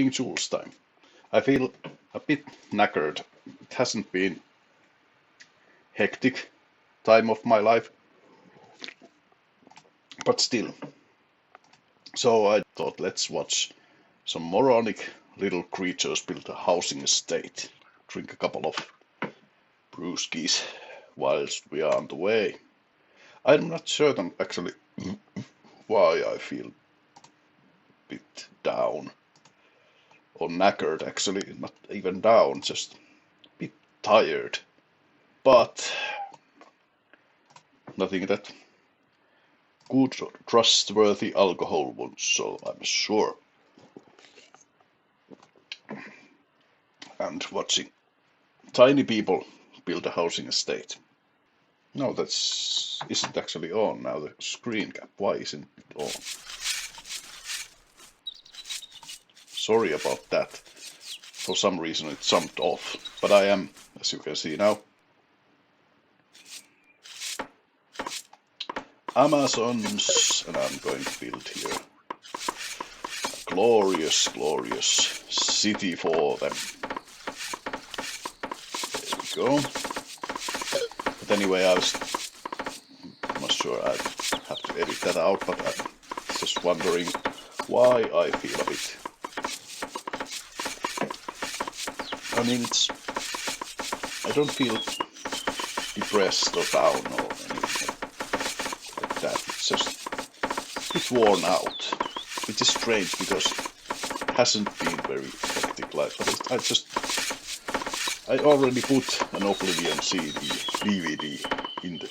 being Jules time. I feel a bit knackered. It hasn't been hectic time of my life, but still. So I thought let's watch some moronic little creatures build a housing estate. Drink a couple of brewskis whilst we are on the way. I'm not certain actually why I feel a bit down. Or knackered actually, not even down, just a bit tired. But nothing that good, trustworthy alcohol won't solve, I'm sure. And watching tiny people build a housing estate. No, that's isn't actually on now, the screen cap. Why isn't it on? Sorry about that. For some reason it jumped off. But I am, as you can see now, Amazons, and I'm going to build here a glorious, glorious city for them. There we go. But anyway, I'm not sure I have to edit that out, but I'm just wondering why I feel a bit. I mean, I don't feel depressed or down or anything like that. It's just a bit worn out, which is strange because it hasn't been very hectic life. But I already put an Oblivion CD DVD in the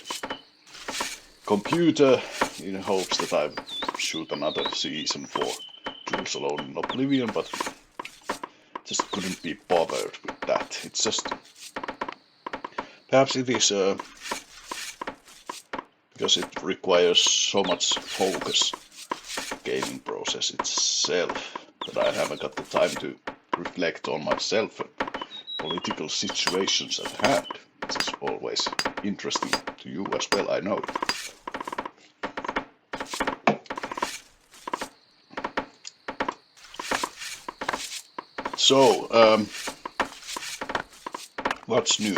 computer in hopes that I shoot another season for Jules Alone in Oblivion, but just couldn't be bothered with that. It's just perhaps it is because it requires so much focus, gaming process itself, that I haven't got the time to reflect on myself and political situations at hand. It's always interesting to you as well, I know. So, what's new?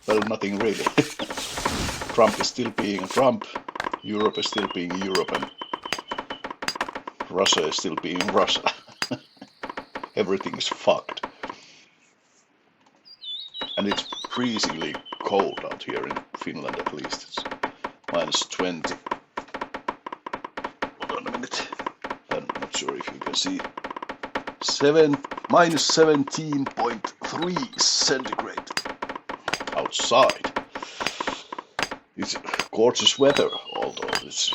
Well, nothing really. Trump is still being Trump, Europe is still being Europe, and Russia is still being Russia. Everything is fucked. And it's freezingly cold out here in Finland, at least. It's -20. Hold on a minute. I'm not sure if you can see. -17.3 centigrade outside. It's gorgeous weather, although it's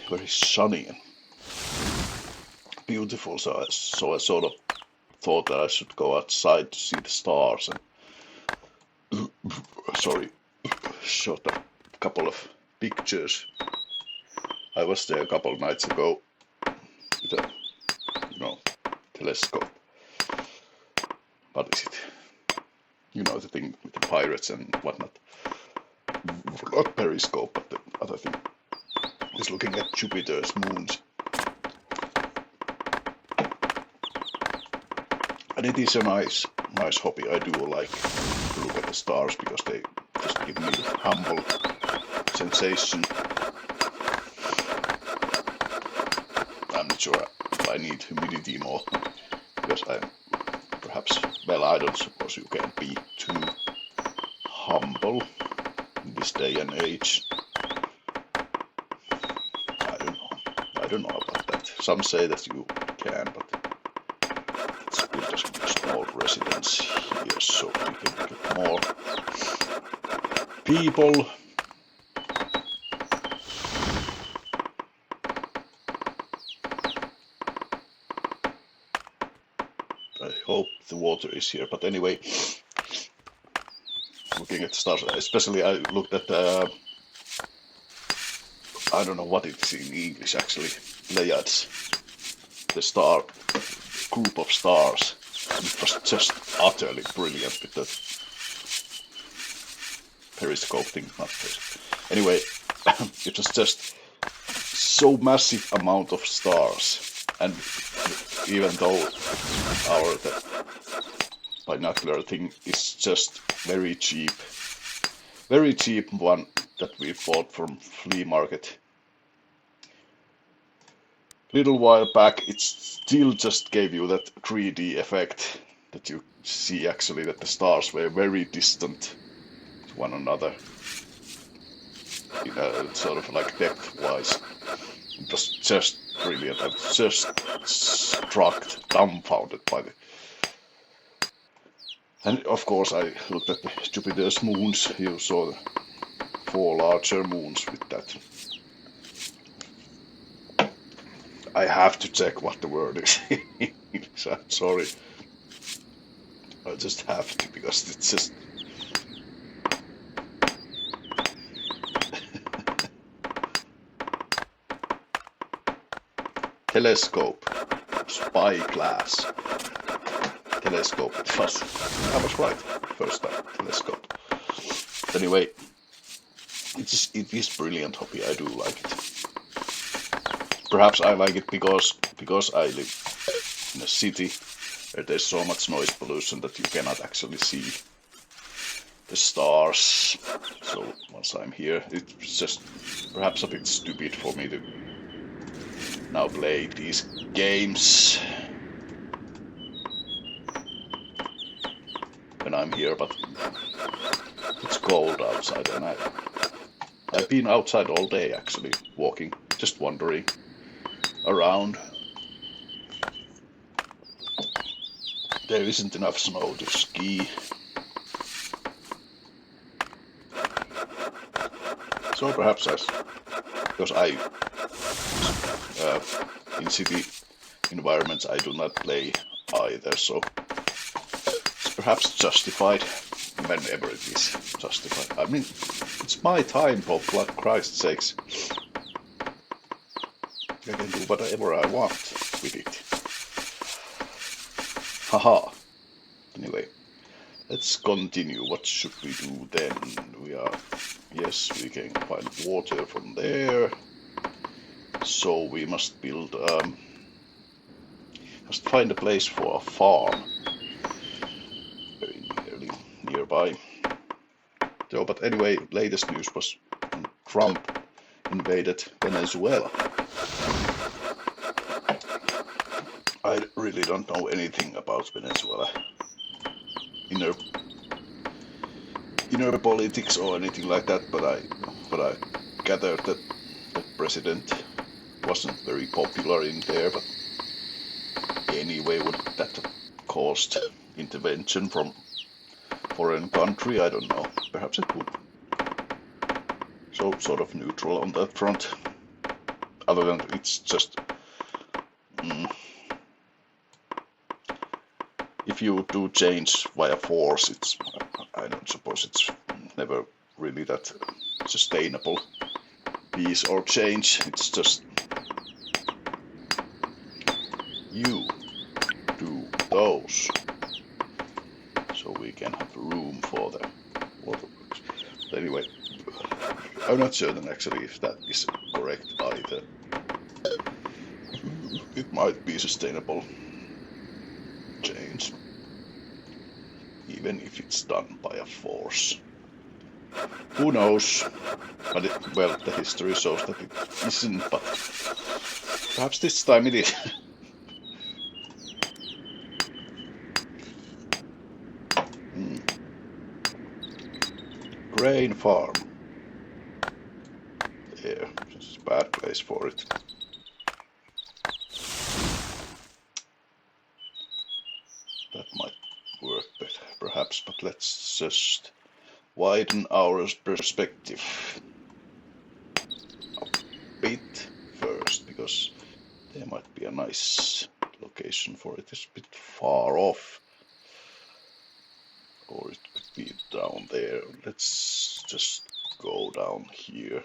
very sunny and beautiful. So I sort of thought that I should go outside to see the stars and shot a couple of pictures. I was there a couple of nights ago with a, telescope. What is it? You know, the thing with the pirates and whatnot. Not periscope, but the other thing is looking at Jupiter's moons. And it is a nice hobby. I do like to look at the stars because they just give me a humble sensation. I'm not sure if I need humidity more because I'm perhaps, well, I don't suppose you can be too humble in this day and age. I don't know about that. Some say that you can, but it's built as a small residence here, so we can get more people. I hope the water is here, but anyway, looking at the stars, especially I looked at I don't know what it's in English actually, Pleiades, the star group of stars. It was just utterly brilliant with the periscope thing, not periscope. Anyway, it was just so massive amount of stars And even though our binocular thing is just very cheap one that we bought from flea market little while back, it still just gave you that 3D effect that you see actually that the stars were very distant to one another, sort of like depth-wise. It was just brilliant. I was just struck, dumbfounded by the. And of course, I looked at the Jupiter's moons. You saw the 4 larger moons with that. I have to check what the word is. I'm sorry. I just have to because it's just. Telescope. Spyglass. Telescope. I was right. First time. Telescope. Anyway, it is brilliant hobby. I do like it. Perhaps I like it because I live in a city where there's so much noise pollution that you cannot actually see the stars. So once I'm here, it's just perhaps a bit stupid for me to now play these games when I'm here, but it's cold outside and I've been outside all day actually, walking, just wandering around. There isn't enough snow to ski. So perhaps because in city environments I do not play either, so it's perhaps justified whenever it is justified. I mean, it's my time, for Christ's sakes. I can do whatever I want with it. Haha. Anyway, let's continue. What should we do then? Yes, we can find water from there. So we must must find a place for a farm. Very nearby. So, but anyway, latest news was Trump invaded Venezuela. I really don't know anything about Venezuela. Inner politics or anything like that, but I gathered that the president wasn't very popular in there, but anyway, would that have caused intervention from foreign country? I don't know. Perhaps it would. So sort of neutral on that front. Other than it's just if you do change via force, I don't suppose it's never really that sustainable peace or change. It's just you do those, so we can have room for the waterworks. But anyway, I'm not certain actually if that is correct either. It might be sustainable change, even if it's done by a force. Who knows? But the history shows that it isn't, but perhaps this time it is. Grain farm. There, it's a bad place for it. That might work better, perhaps, but let's just widen our perspective a bit first, because there might be a nice location for it. It's a bit far off, or it could be down there. Let's just go down here,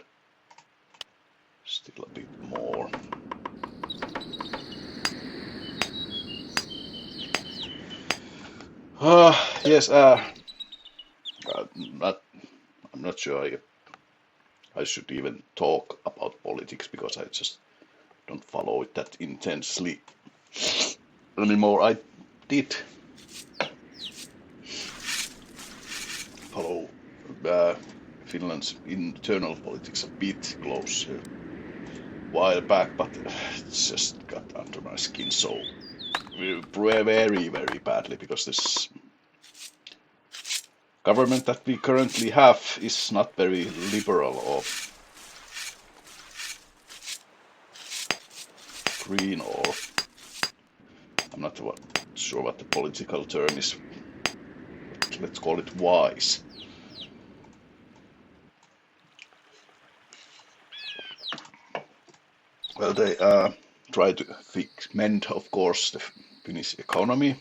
still a bit more. Yes, I'm not sure I should even talk about politics, because I just don't follow it that intensely anymore. I did follow Finland's internal politics a bit closer a while back, but it's just got under my skin so very, very badly because this government that we currently have is not very liberal or green, or I'm not sure what the political term is. Let's call it wise. Well, they try to mend, of course, the Finnish economy,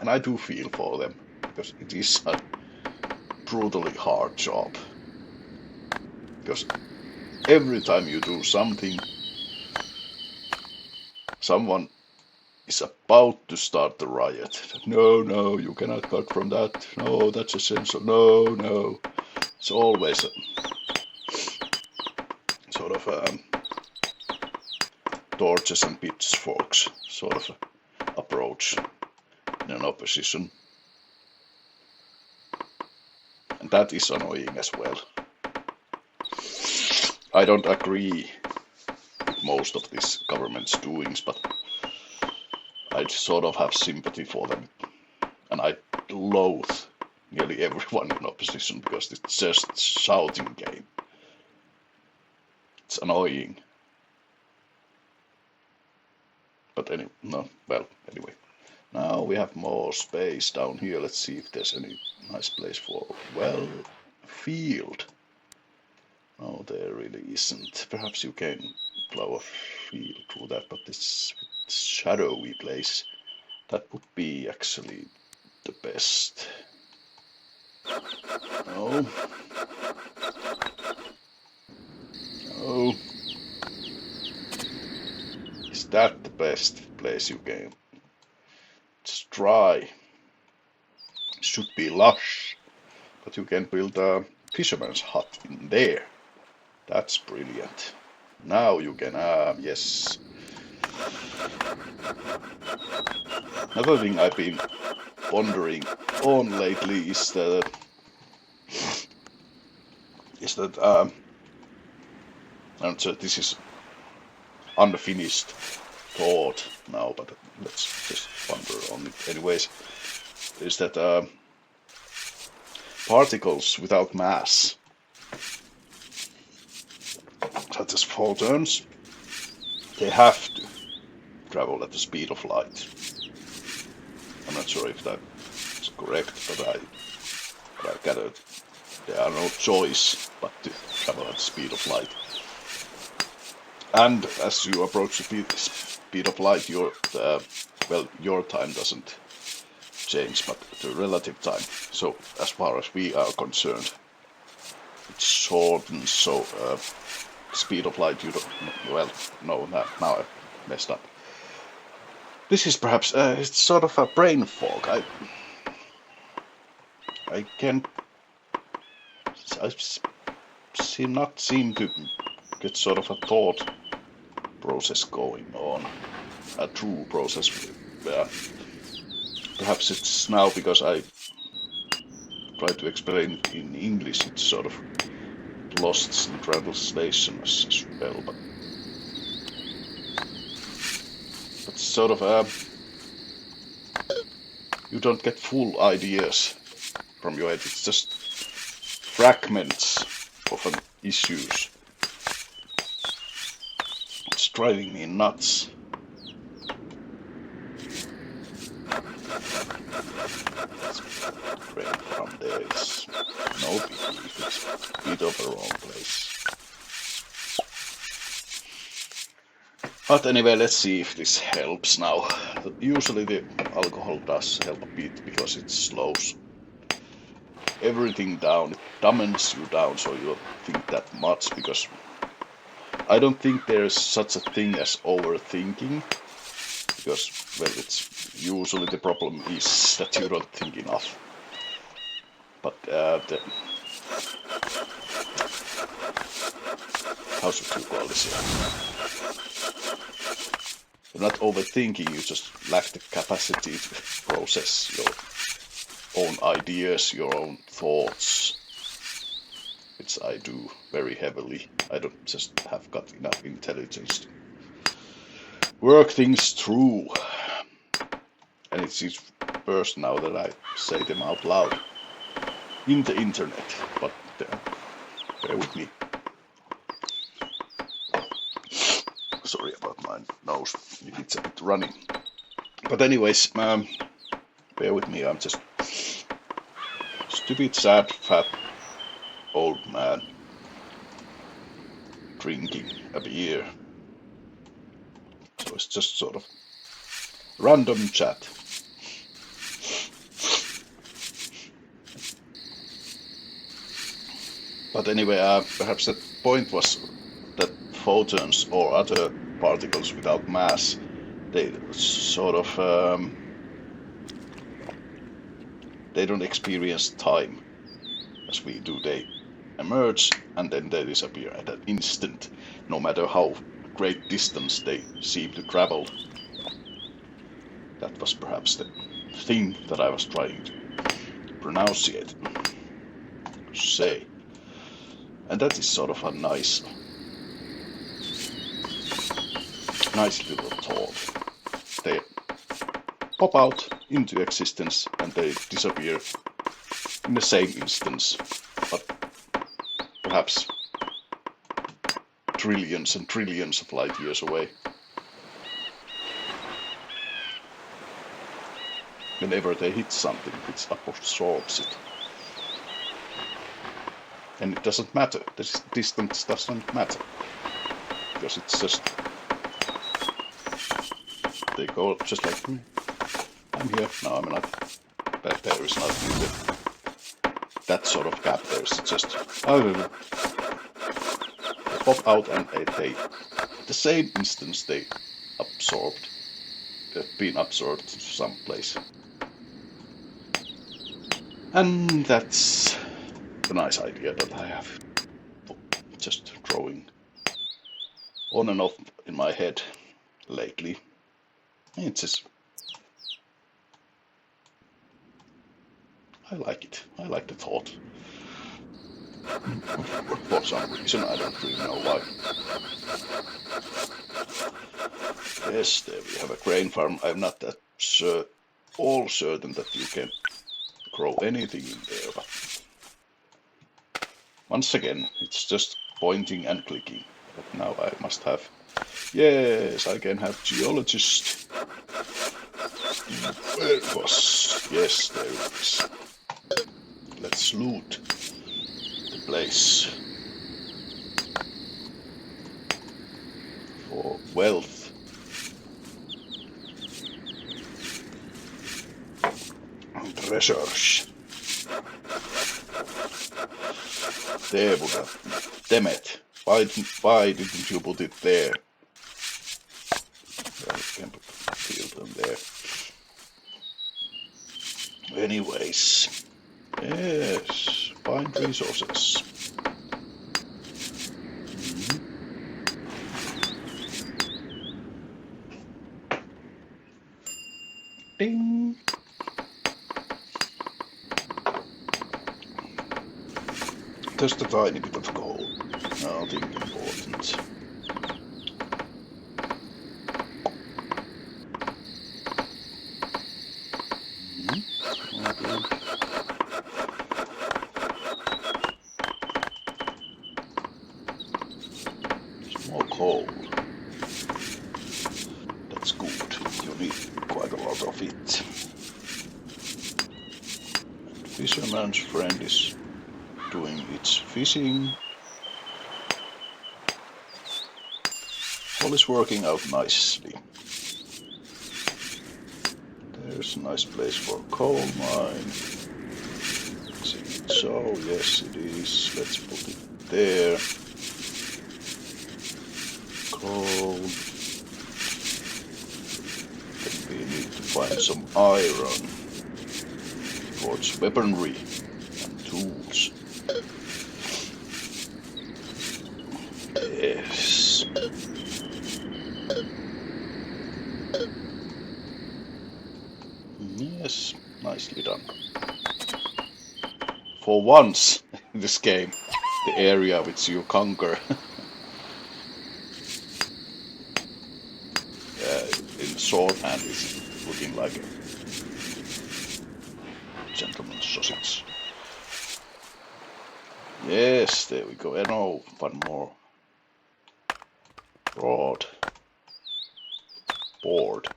and I do feel for them because it is a brutally hard job. Because every time you do something, someone is about to start the riot. No, you cannot cut from that. No, that's essential. No. It's always a sort of torches and pitchforks sort of approach in an opposition. And that is annoying as well. I don't agree with most of this government's doings, but I sort of have sympathy for them. And I loathe nearly everyone in opposition because it's just shouting game. It's annoying. But anyway. Now we have more space down here. Let's see if there's any nice place for, field. No, there really isn't. Perhaps you can plow a field through that, but this shadowy place, that would be actually the best. No. Is that the best place you can? It's dry. It should be lush, but you can build a fisherman's hut in there. That's brilliant. Now you can, yes. Another thing I've been pondering on lately is that I'm sure this is unfinished thought now, but let's just ponder on it anyways, is that particles without mass, such as photons, they have to travel at the speed of light. I'm not sure if that's correct, but I gathered there are no choice but to travel at the speed of light. And as you approach the speed of light, your time doesn't change, but the relative time. So as far as we are concerned, it shortens. So speed of light, you don't. Now I messed up. This is perhaps it's sort of a brain fog. I not seem to get sort of a thought process going on, a true process. Perhaps it's now because I try to explain it in English, it's sort of lost in translation as well, but sort of you don't get full ideas from your head. It's just fragments of an issues. It's driving me nuts. Right from there is no biggie. It's a bit of a wrong place. But anyway, let's see if this helps now. Usually the alcohol does help a bit because it slows everything down. It dumbens you down so you don't think that much, because I don't think there's such a thing as overthinking, because, it's usually the problem is that you don't think enough. But how should you call this here? You're not overthinking, you just lack the capacity to process your own ideas, your own thoughts, which I do very heavily. I don't just have got enough intelligence to work things through. And it seems worse now that I say them out loud in the internet, but bear with me. Sorry about my nose, it's a bit running. But anyways, bear with me, I'm just stupid, sad, fat, old man drinking a beer. So it's just sort of random chat. But anyway, perhaps the point was that photons or other particles without mass, they sort of they don't experience time as we do. They emerge and then they disappear at an instant, no matter how great distance they seem to travel. That was perhaps the thing that I was trying to pronunciate, say. And that is sort of a nice little thought. They pop out into existence and they disappear in the same instance, but perhaps trillions and trillions of light years away. Whenever they hit something, it absorbs it. And it doesn't matter, the distance doesn't matter, because it's just, they go just like me. I'm here, no I'm not, but there is not really that sort of gap, there's just, they pop out and they the same instance they've been absorbed to some place. And that's a nice idea that I have just drawing on and off in my head lately. It's just, I like it. I like the thought. For some reason, I don't really know why. Yes, there we have a grain farm. I'm not that all certain that you can grow anything in there, but once again, it's just pointing and clicking. But now I must have, yes, I can have geologist. Where it was? Yes, there it is. Let's loot the place for wealth. And treasures. There would have, damn it, why didn't you put it there? Well, you can put them there. Anyways, yes, find resources. Ding. Just a tiny bit of coal. Nothing important. More coal. That's good. You need quite a lot of it. And fisherman's friend is doing its fishing. All is working out nicely. There's a nice place for a coal mine. Is it so? Yes, it is. Let's put it there. Coal. Then we need to find some iron towards weaponry and tools. Yeah. Yes, nicely done. For once in this game, the area which you conquer in shorthand is looking like a gentleman's sausage. Yes, there we go. And oh, one more. Broad. Board.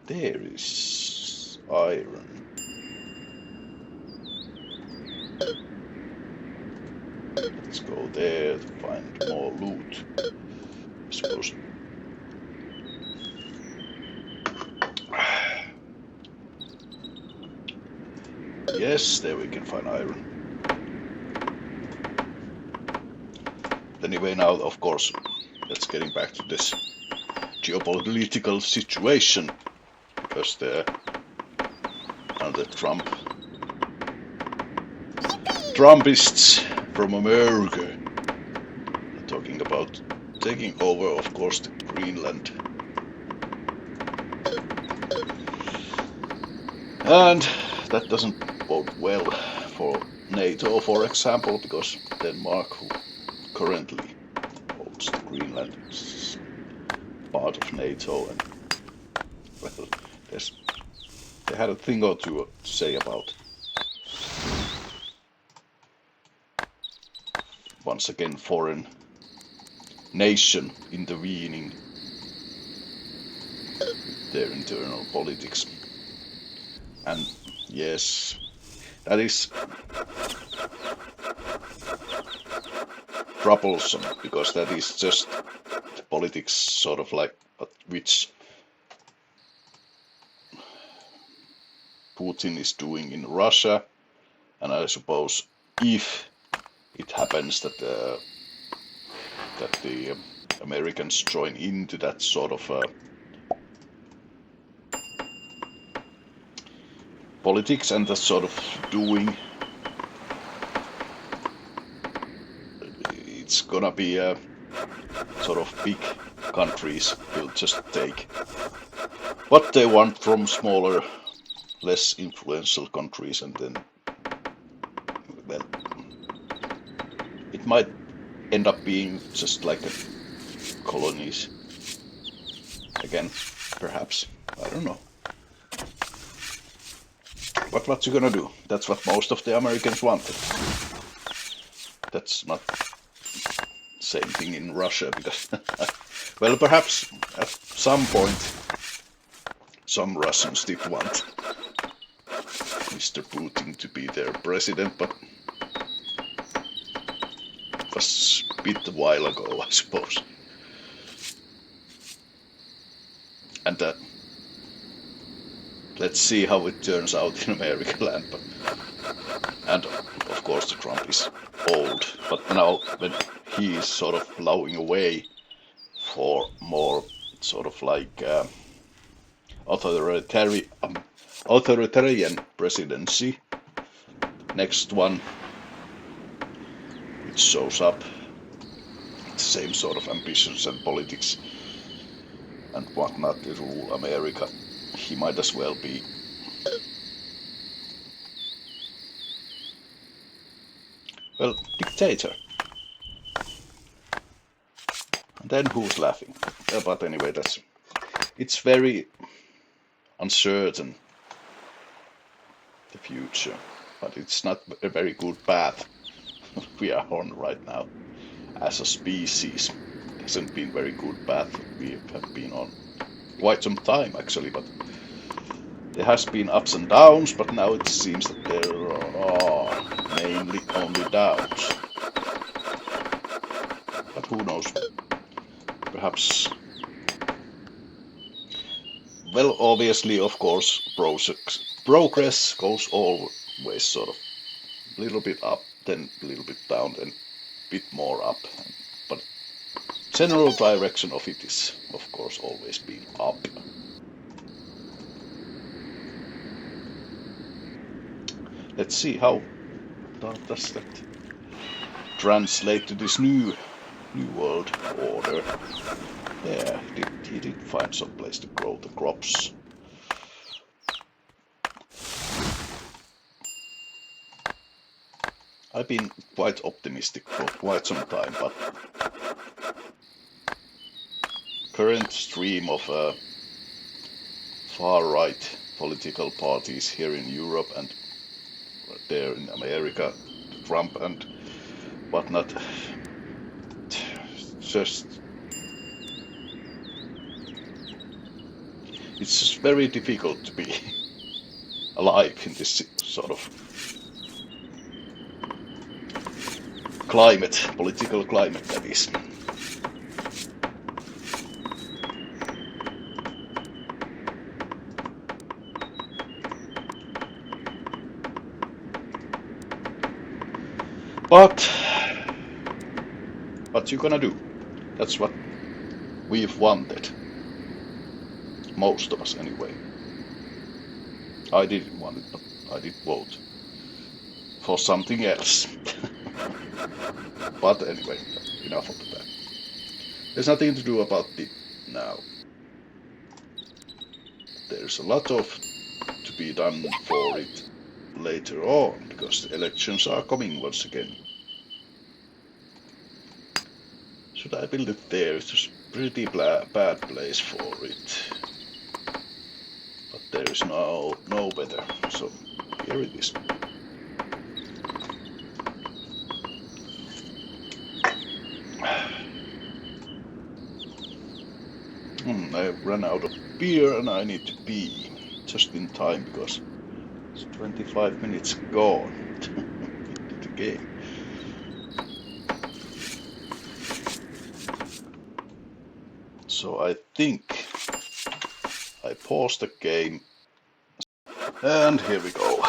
There is iron. Let's go there to find more loot. I suppose. Yes, there we can find iron. Anyway, now, of course, let's getting back to this geopolitical situation, because the Trumpists from America are talking about taking over, of course, the Greenland. And that doesn't bode well for NATO, for example, because Denmark, who currently holds the Greenland, is part of NATO, and well, they had a thing or two to say about once again foreign nation intervening with their internal politics. And yes, that is troublesome, because that is just the politics sort of like which Putin is doing in Russia. And I suppose if it happens that the Americans join into that sort of politics and that sort of doing, it's gonna be a sort of big countries will just take what they want from smaller, less influential countries, and then, well, it might end up being just like a colonies again, perhaps. I don't know. But what you gonna do? That's what most of the Americans wanted. That's not the same thing in Russia, because well, perhaps at some point some Russians did want Mr. Putin to be their president, but it was a bit a while ago, I suppose. And let's see how it turns out in America land. And of course the Trump is old, but now when he is sort of plowing away for more sort of like authoritarian presidency, next one which shows up the same sort of ambitions and politics and whatnot to rule America, he might as well be well, dictator. And then who's laughing? But anyway, it's very uncertain, the future, but it's not a very good path we are on right now as a species. It hasn't been very good path we have been on quite some time actually, but there has been ups and downs, but now it seems that there are mainly only downs. But who knows? Perhaps, well, obviously, of course, progress goes always sort of a little bit up, then a little bit down, then a bit more up. But general direction of it is, of course, always been up. Let's see how does that translate to this new world order. Yeah, he did find some place to grow the crops. I've been quite optimistic for quite some time, but current stream of far-right political parties here in Europe and there in America, Trump and whatnot, just it's just very difficult to be alive in this sort of climate, political climate that is. But what you gonna do? That's what we've wanted. Most of us anyway. I didn't want it, but I did vote for something else. But anyway, enough of that. There's nothing to do about it now. There's a lot of to be done for it later on, because the elections are coming once again. Should I build it there? It's a pretty bad place for it. But there is no weather, so here it is. I ran out of beer and I need to pee just in time because it's 25 minutes gone into the game. So I think I paused the game and here we go.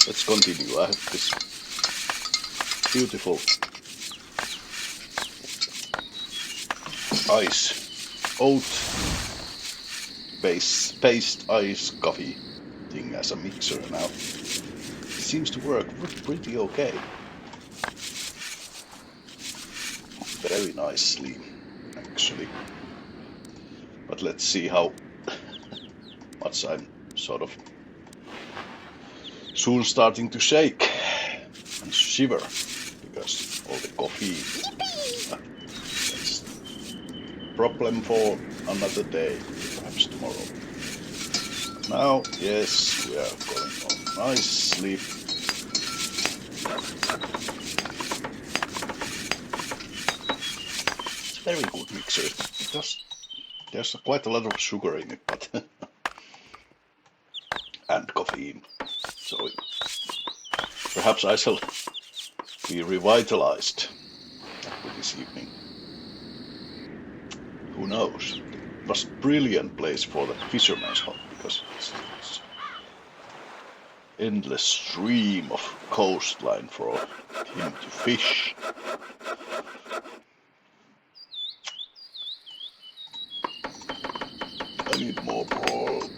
Let's continue. I have this beautiful oat based ice coffee thing as a mixer now. It seems to work pretty okay. Very nicely, actually. But let's see how much I'm sort of soon starting to shake and shiver because all the coffee. That's a problem for another day, perhaps tomorrow. Now, yes, we are going on nicely. It's a very good mixer. There's quite a lot of sugar in it, but and caffeine. So perhaps I shall be revitalized after this evening. Who knows? It was a brilliant place for that fisherman's hut because it's endless stream of coastline for him to fish. I need more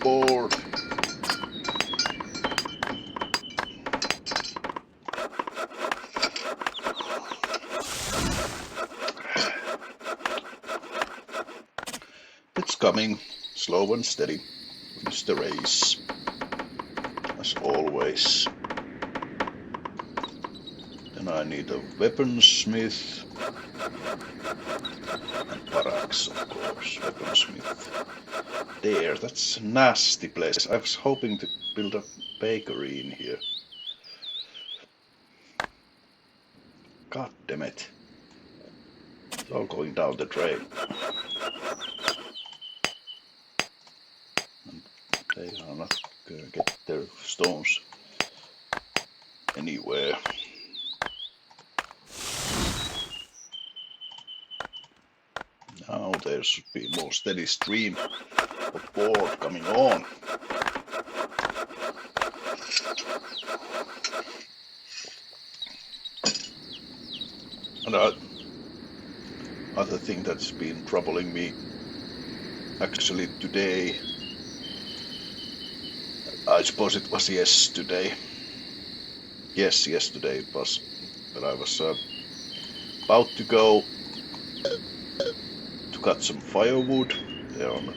board. It's coming, slow and steady, wins the race, as always. Then I need a weaponsmith, and barracks, of course, weaponsmith. There, that's a nasty place. I was hoping to build a bakery in here. God damn it. It's all going down the drain. And they are not gonna get their stones anywhere. Now there should be more steady stream of board coming on. And other thing that's been troubling me actually today, I suppose it was yesterday. Yes, yesterday it was, but I was about to go to cut some firewood there on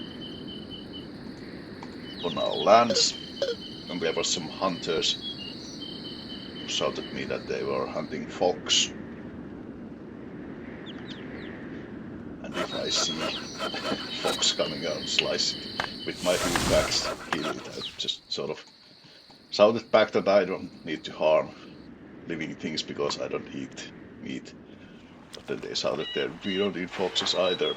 our lands, and there were some hunters who shouted at me that they were hunting fox. And if I see fox coming out, slice it with my two axe, kill it. I just sort of shouted back that I don't need to harm living things because I don't eat meat. But then they shouted there, we don't eat foxes either.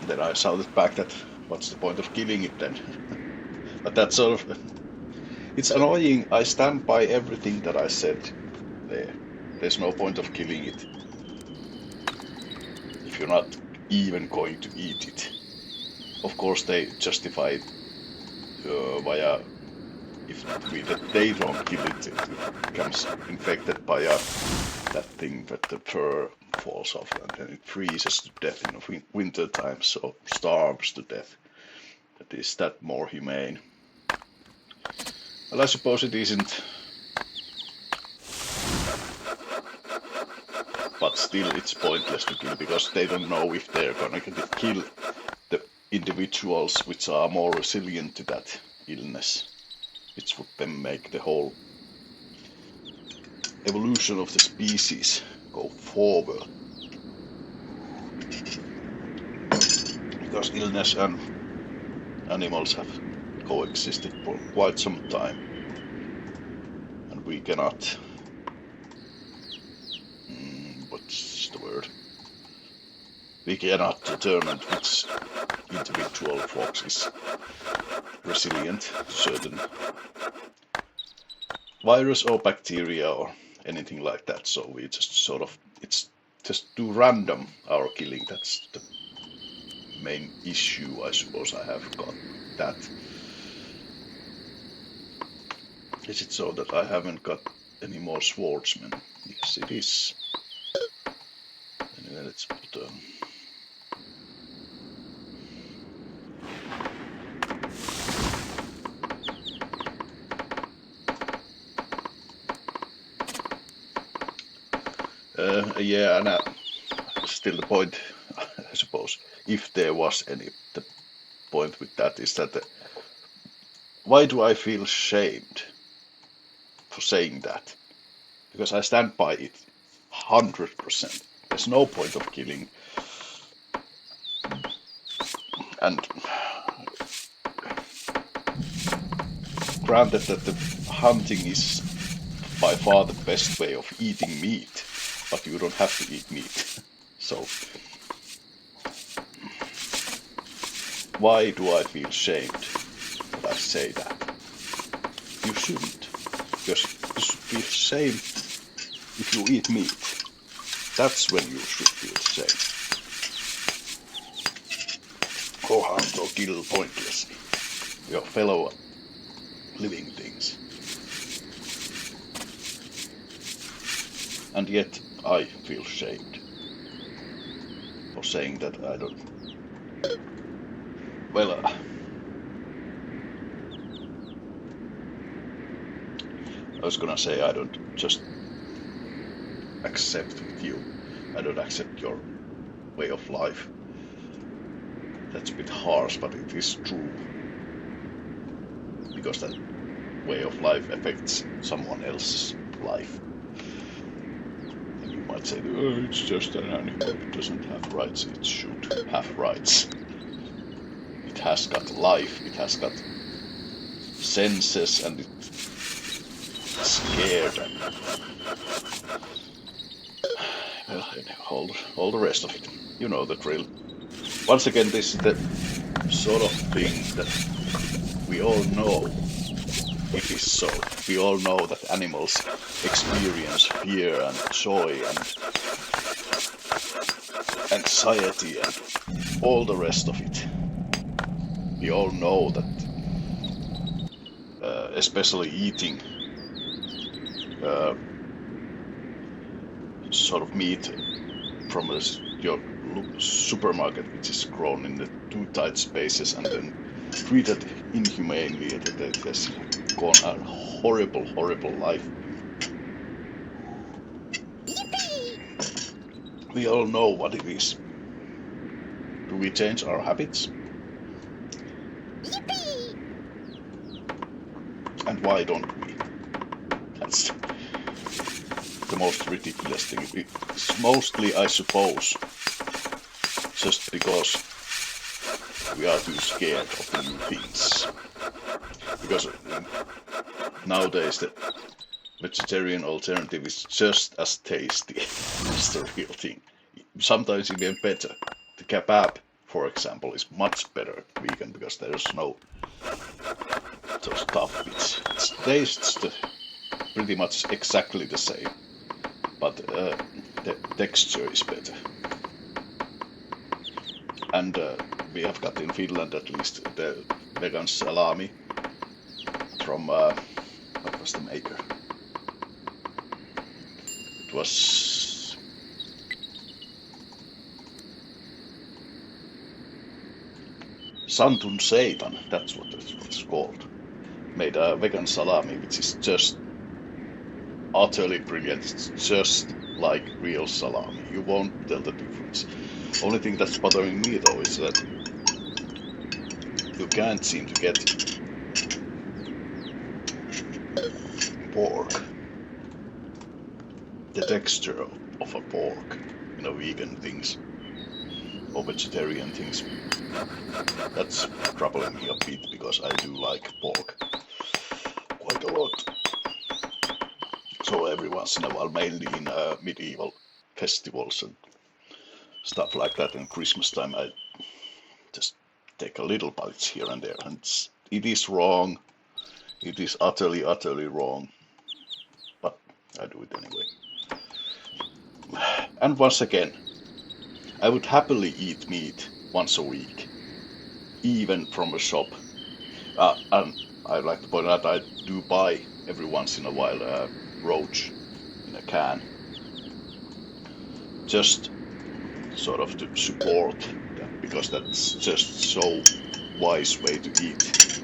Then I shouted back that, what's the point of killing it then? But that's sort of, it's annoying. I stand by everything that I said there. There's no point of killing it if you're not even going to eat it. Of course, they justify it via if they don't kill it, it becomes infected by that thing that the fur falls off, and then it freezes to death in winter time, so starves to death. That is that more humane? Well, I suppose it isn't. But still, it's pointless to kill because they don't know if they're gonna kill the individuals which are more resilient to that illness, which would then make the whole evolution of the species go forward. Because illness and animals have coexisted for quite some time, and we cannot, what's the word? We cannot determine which individual fox is resilient to certain virus or bacteria or anything like that. So we just sort of, it's just too random, our killing. That's the main issue, I suppose. I have got that. Is it so that I haven't got any more swordsmen? Yes, it is. Anyway, let's put yeah, and still the point, I suppose, if there was any, the point with that is that why do I feel shamed for saying that? Because I stand by it 100%. There's no point of killing. And granted that the hunting is by far the best way of eating meat, but you don't have to eat meat. So why do I feel shamed when I say that? You shouldn't, because you should feel shame if you eat meat. That's when you should feel shame. Go hunt or kill pointlessly your fellow living things. And yet I feel shamed for saying that I don't. Well, I was gonna say I don't just accept with you. I don't accept your way of life. That's a bit harsh, but it is true. Because that way of life affects someone else's life. And you might say, oh, it's just an animal, it doesn't have rights. It should have rights. It has got life, it has got senses, and it's scared. And well, all the rest of it. You know the drill. Once again, this is the sort of thing that we all know it is so. We all know that animals experience fear and joy and anxiety and all the rest of it. We all know that, especially eating sort of meat from your supermarket, which is grown in the too tight spaces and then treated inhumanely, that it has gone a horrible, horrible life. We all know what it is. Do we change our habits? Yippee! And why don't we? That's the most ridiculous thing. It's mostly, I suppose, just because we are too scared of the new things. Because nowadays the vegetarian alternative is just as tasty as the real thing. Sometimes even better. The kebab, for example, is much better vegan because there's no those tough bits. It tastes pretty much exactly the same, but the texture is better. And we have got in Finland at least the vegan salami from what was the maker? It was Santun Seitan, that's what it's called. Made a vegan salami, which is just utterly brilliant. It's just like real salami. You won't tell the difference. Only thing that's bothering me though is that you can't seem to get pork, the texture of a pork, vegan things or vegetarian things. That's troubling me a bit because I do like pork quite a lot. So every once in a while, mainly in medieval festivals and stuff like that, and Christmas time, I just take a little bites here and there, and it is wrong. It is utterly, utterly wrong, but I do it anyway. And once again, I would happily eat meat once a week, even from a shop. And I'd like to point out I do buy every once in a while roach in a can, just sort of to support that, because that's just so wise way to eat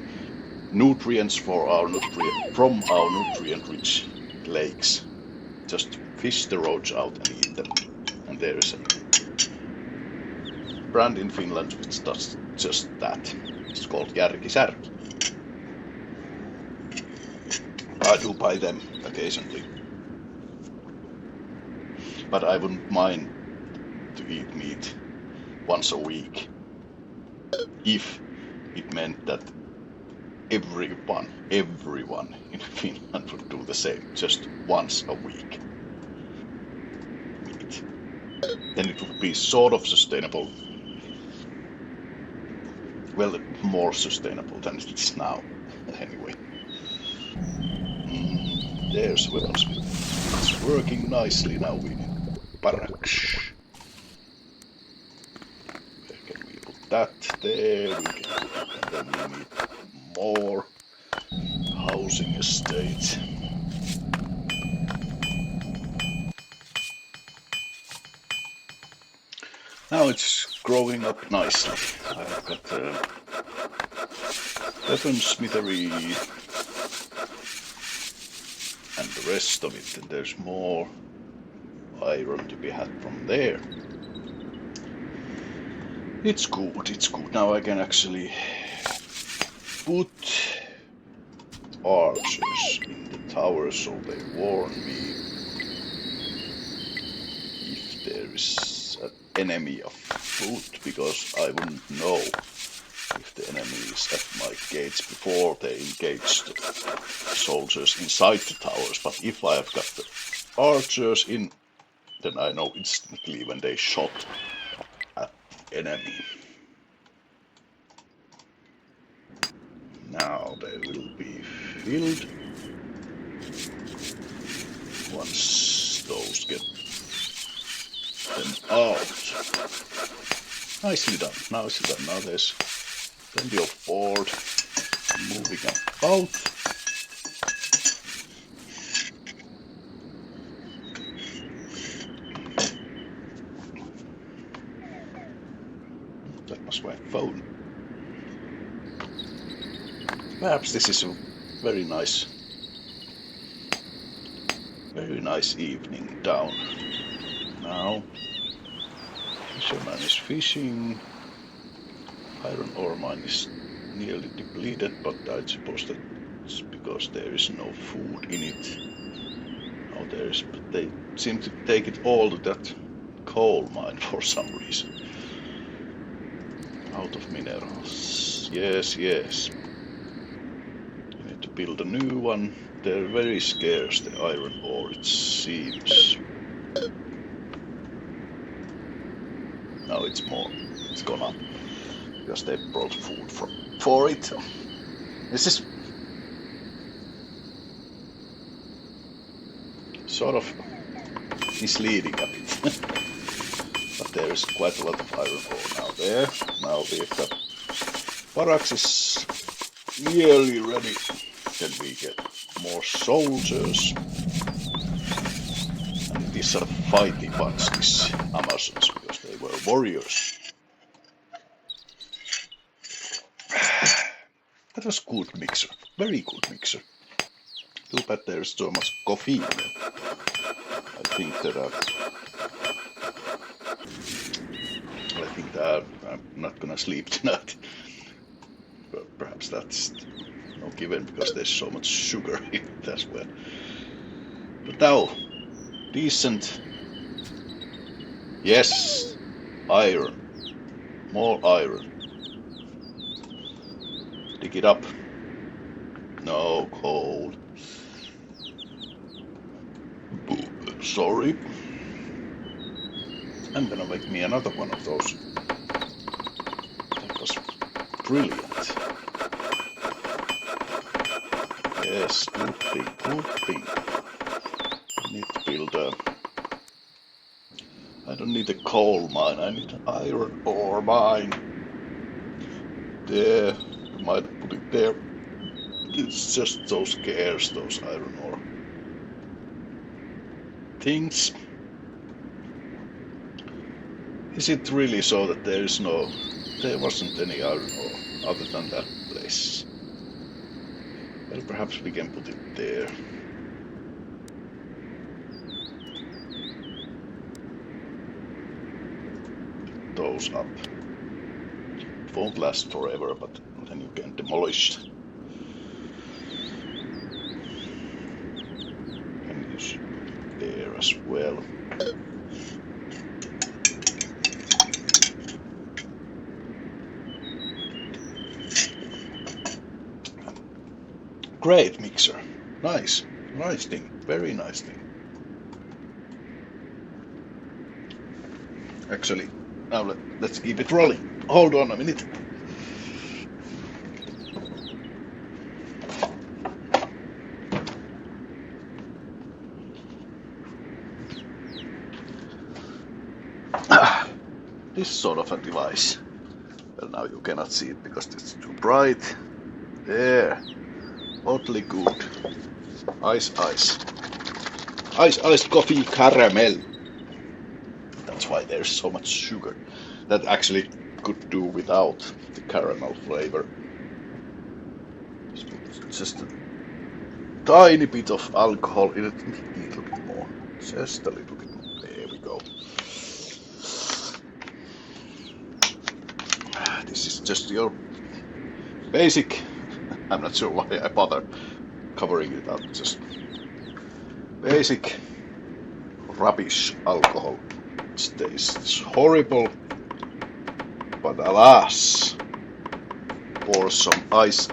nutrients from our nutrient-rich lakes. Just fish the roach out and eat them. And there is a brand in Finland which does just that. It's called Järkisärki. I do buy them occasionally. But I wouldn't mind to eat meat once a week if it meant that everyone in Finland would do the same, just once a week. Meat. Then it would be sort of sustainable. Well, more sustainable than it is now, anyway. There's Weaponsmith. It's working nicely now with barracks. Where can we put that? There we can put it, and then we need more housing estate. Now it's growing up nicely. I've got a weaponsmithery and the rest of it, and there's more iron to be had from there. It's good, it's good. Now I can actually put archers in the tower so they warn me if there is an enemy afoot, because I wouldn't know if the enemy is at my gates before they engage the soldiers inside the towers. But if I have got the archers in, then I know instantly when they shot at the enemy. Now they will be filled once those get them out. Nicely done, nicely done. Now there's plenty of board moving about. That was my phone. Perhaps this is a very nice evening down now. Fisherman is fishing. Iron ore mine is nearly depleted, but I suppose that's because there is no food in it. Now there is, but they seem to take it all to that coal mine for some reason. Out of minerals. Yes, yes. You need to build a new one. They're very scarce, the iron ore, it seems. Now it's more. It's gone up. Because they brought food for it. This is sort of misleading a bit. But there is quite a lot of iron ore now there. Now we've got barracks is nearly ready. Then we get more soldiers. And these are fighting ones, these Amazons, because they were warriors. That was good mixer. Very good mixer. Too bad there's so much coffee in it. I think that I'm not gonna sleep tonight. But perhaps that's no given because there's so much sugar in it as well. But now, decent. Yes, iron. More iron. Dig it up. No coal. Sorry. I'm gonna make me another one of those. That was brilliant. Yes, good thing, good thing. I need to build a... I don't need a coal mine, I need an iron ore mine. There, you might put it there. It's just so scarce, those iron ore things. Is it really so that there wasn't any iron ore other than that place? Well, perhaps we can put it there. Put those up. It won't last forever, but then you can demolish. And you should put it there as well. Great mixer. Nice. Nice thing. Very nice thing. Actually, now let's keep it rolling. Hold on a minute. This sort of a device. Well, now you cannot see it because it's too bright. There. Oddly good. Ice, ice. Ice, ice, coffee, caramel. That's why there's so much sugar. That actually could do without the caramel flavor. Just a tiny bit of alcohol in it. A little bit more. Just a little bit more. There we go. This is just your basic... I'm not sure why I bother covering it up. Just basic rubbish alcohol. It tastes horrible, but alas, pour some ice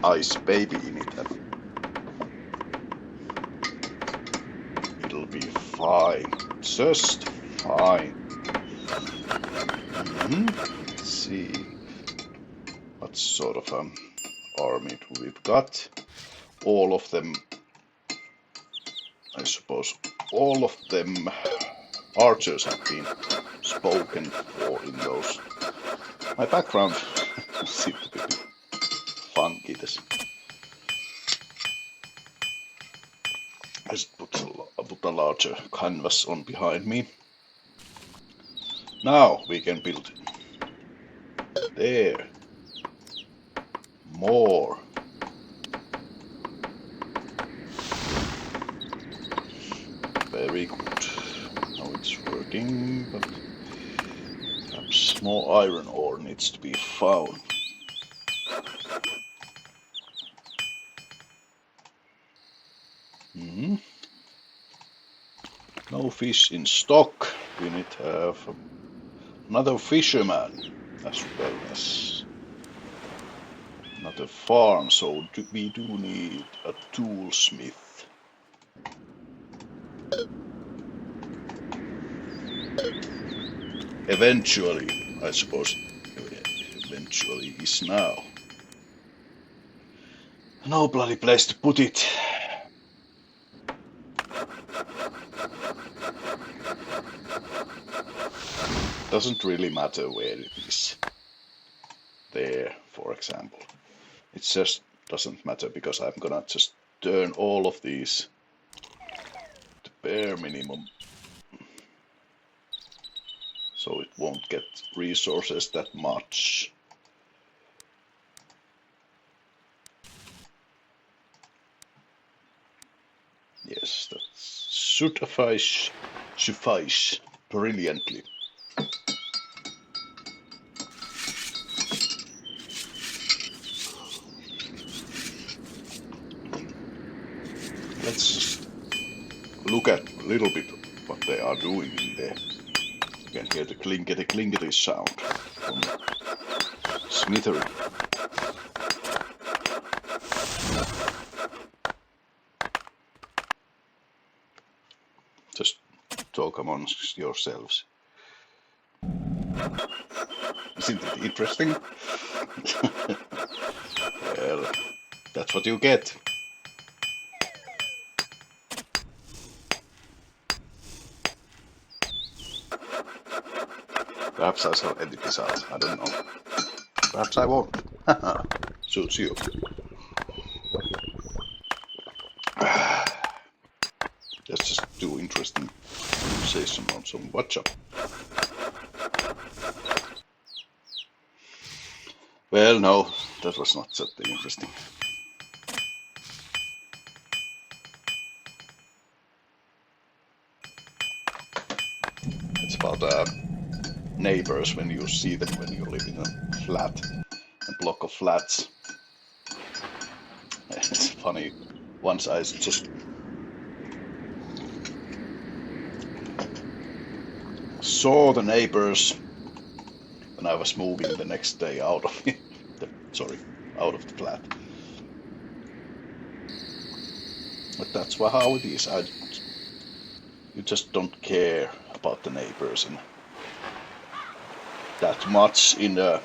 baby in it and it'll be fine. Just fine. Let's see what sort of army we've got. All of them, I suppose, all of them archers have been spoken for in those. My background seems to be a bit funky. This. I just put a larger canvas on behind me. Now we can build. There. More. Very good. Now it's working, but perhaps iron ore needs to be found. No fish in stock. We need to have another fisherman as well as another farm, so we do need a toolsmith. Eventually, I suppose, eventually is now. No bloody place to put it. Doesn't really matter where it is. There, for example. It just doesn't matter because I'm gonna just turn all of these to bare minimum. So it won't get resources that much. Yes, that should suffice brilliantly. Let's just look at a little bit what they are doing in there. You can hear the clinkety sound from the smithery. Just talk amongst yourselves. Isn't it interesting? Well, that's what you get. Perhaps I shall edit this out, I don't know. Perhaps I won't. Suits you. Let's just do interesting conversation on some WhatsApp. Well, no, that was not that interesting. It's about neighbors when you see them when you live in a flat, a block of flats. It's funny. Once I just saw the neighbors when I was moving the next day out of out of the flat. But that's how it is. You just don't care about the neighbors in that much in the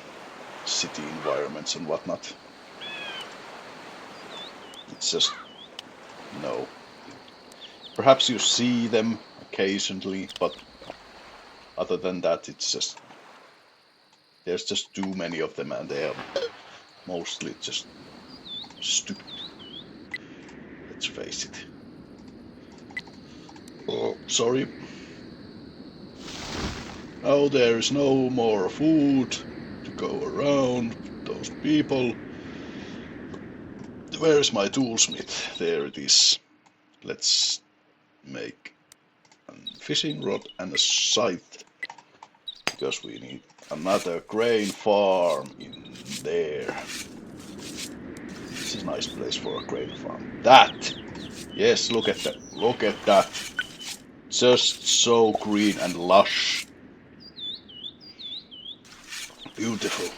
city environments and whatnot. It's just, no. Perhaps you see them occasionally, but other than that, it's just, there's just too many of them and they are mostly just stupid. Let's face it. Oh, sorry. Now there is no more food to go around. Those people. Where is my toolsmith? There it is. Let's make a fishing rod and a scythe. Because we need another grain farm in there. This is a nice place for a grain farm. That! Yes, look at that. Look at that. Just so green and lush. Beautiful.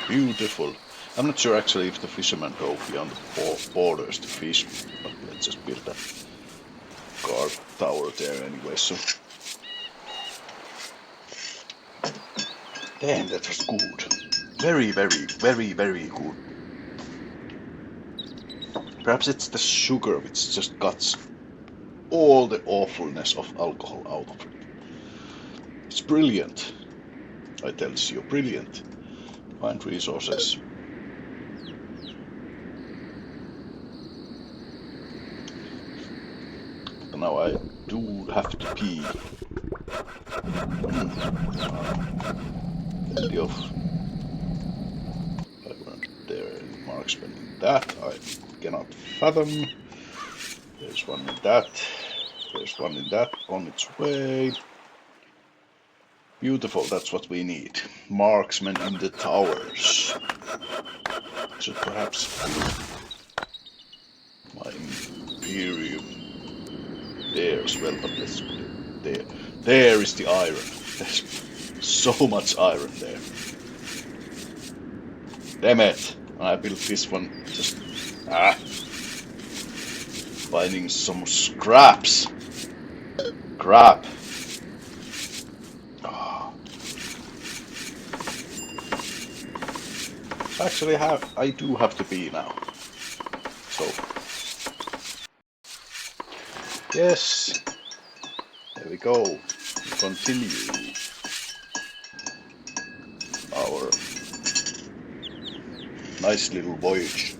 Beautiful. I'm not sure actually if the fishermen go beyond the borders to fish, but let's just build a guard tower there anyway, so. Damn, that was good. Very, very, very, very good. Perhaps it's the sugar which just cuts all the awfulness of alcohol out of it. It's brilliant. I tell you, brilliant. Find resources. Now I do have to pee. Plenty of. I weren't there any marksmen in that. I cannot fathom. There's one in that. There's one in that on its way. Beautiful, that's what we need. Marksmen in the towers. Should perhaps build my Imperium there as well, but let's put it there. There is the iron. There's so much iron there. Damn it! I built this one just finding some scraps. Crap. Oh. Actually, I do have to be now. So yes, there we go. We continue our nice little voyage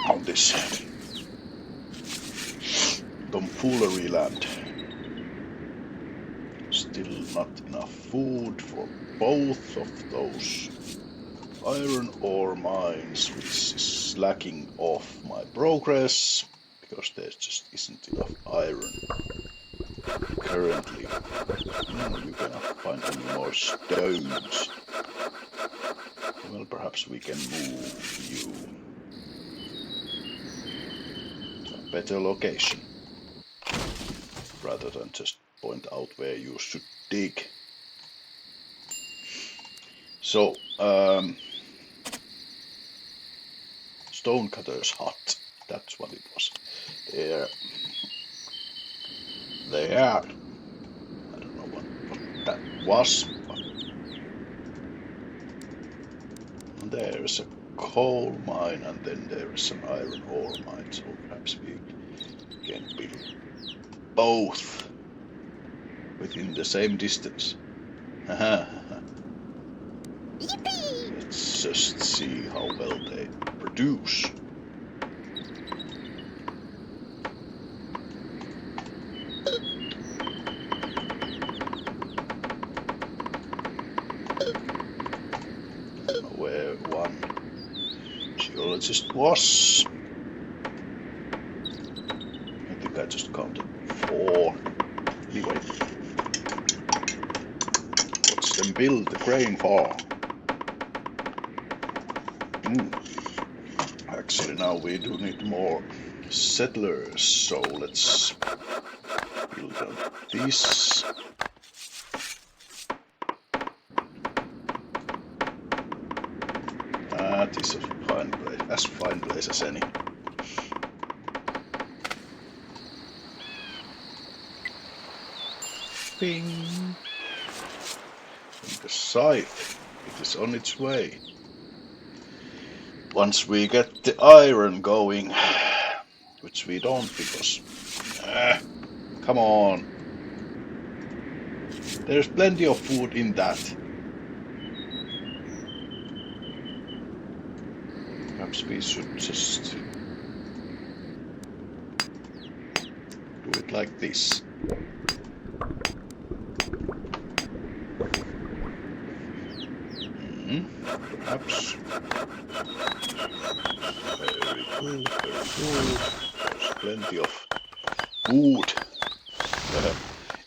on this tomfoolery land. Still not enough food for both of those iron ore mines, which is lacking off my progress because there just isn't enough iron currently. You cannot find any more stones. Well, perhaps we can move you to a better location rather than just point out where you should dig. So, Stonecutter's hut, that's what it was. There. I don't know what that was. But there's a coal mine and then there is an iron ore mine, so perhaps we can build both within the same distance. Let's just see how well they produce. Where one geologist was. I think I just counted 4. Anyway, watch them build the grain farm. Actually, now we do need more settlers, so let's build on this. That is a fine place, as fine place as any. Bing! And the scythe, it is on its way. Once we get the iron going, which we don't because... come on! There's plenty of food in that. Perhaps we should just do it like this. Perhaps. Very cool, very cool. There's plenty of food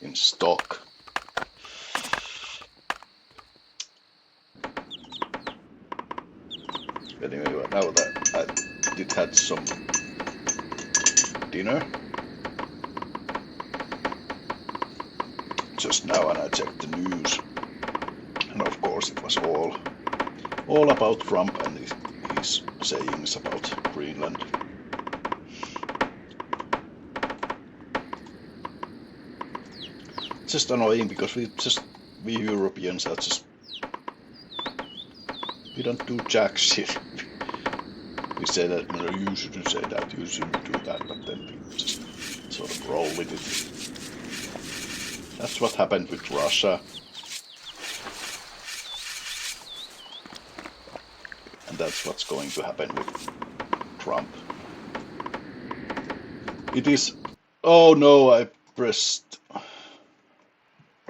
in stock. Anyway, now that I did have some dinner just now and I checked the news, and of course it was all about Trump and his sayings about Greenland. It's just annoying because we Europeans are just, we don't do jack shit. We say that, no, you shouldn't say that, you shouldn't do that, but then we just sort of roll with it. That's what happened with Russia. And that's what's going to happen with Trump. It is... Oh no, I pressed...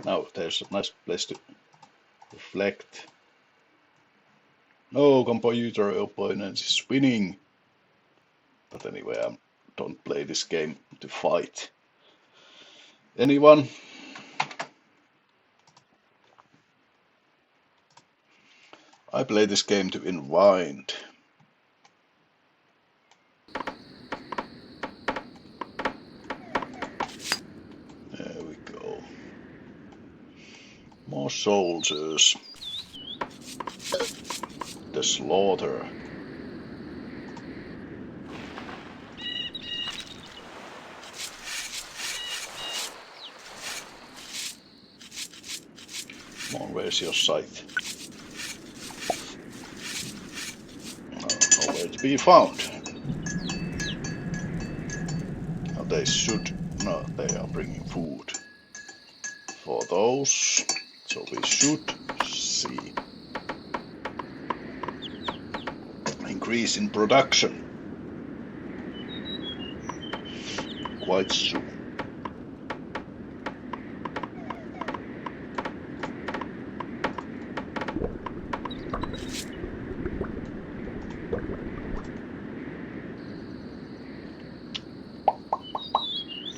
Now there's a nice place to reflect. No, computer opponent is winning. But anyway, I don't play this game to fight. Anyone? I play this game to unwind. There we go. More soldiers. The slaughter. Come on, where's your sight? Nowhere to be found. Now they should. No, they are bringing food for those. So we should see increase in production quite soon.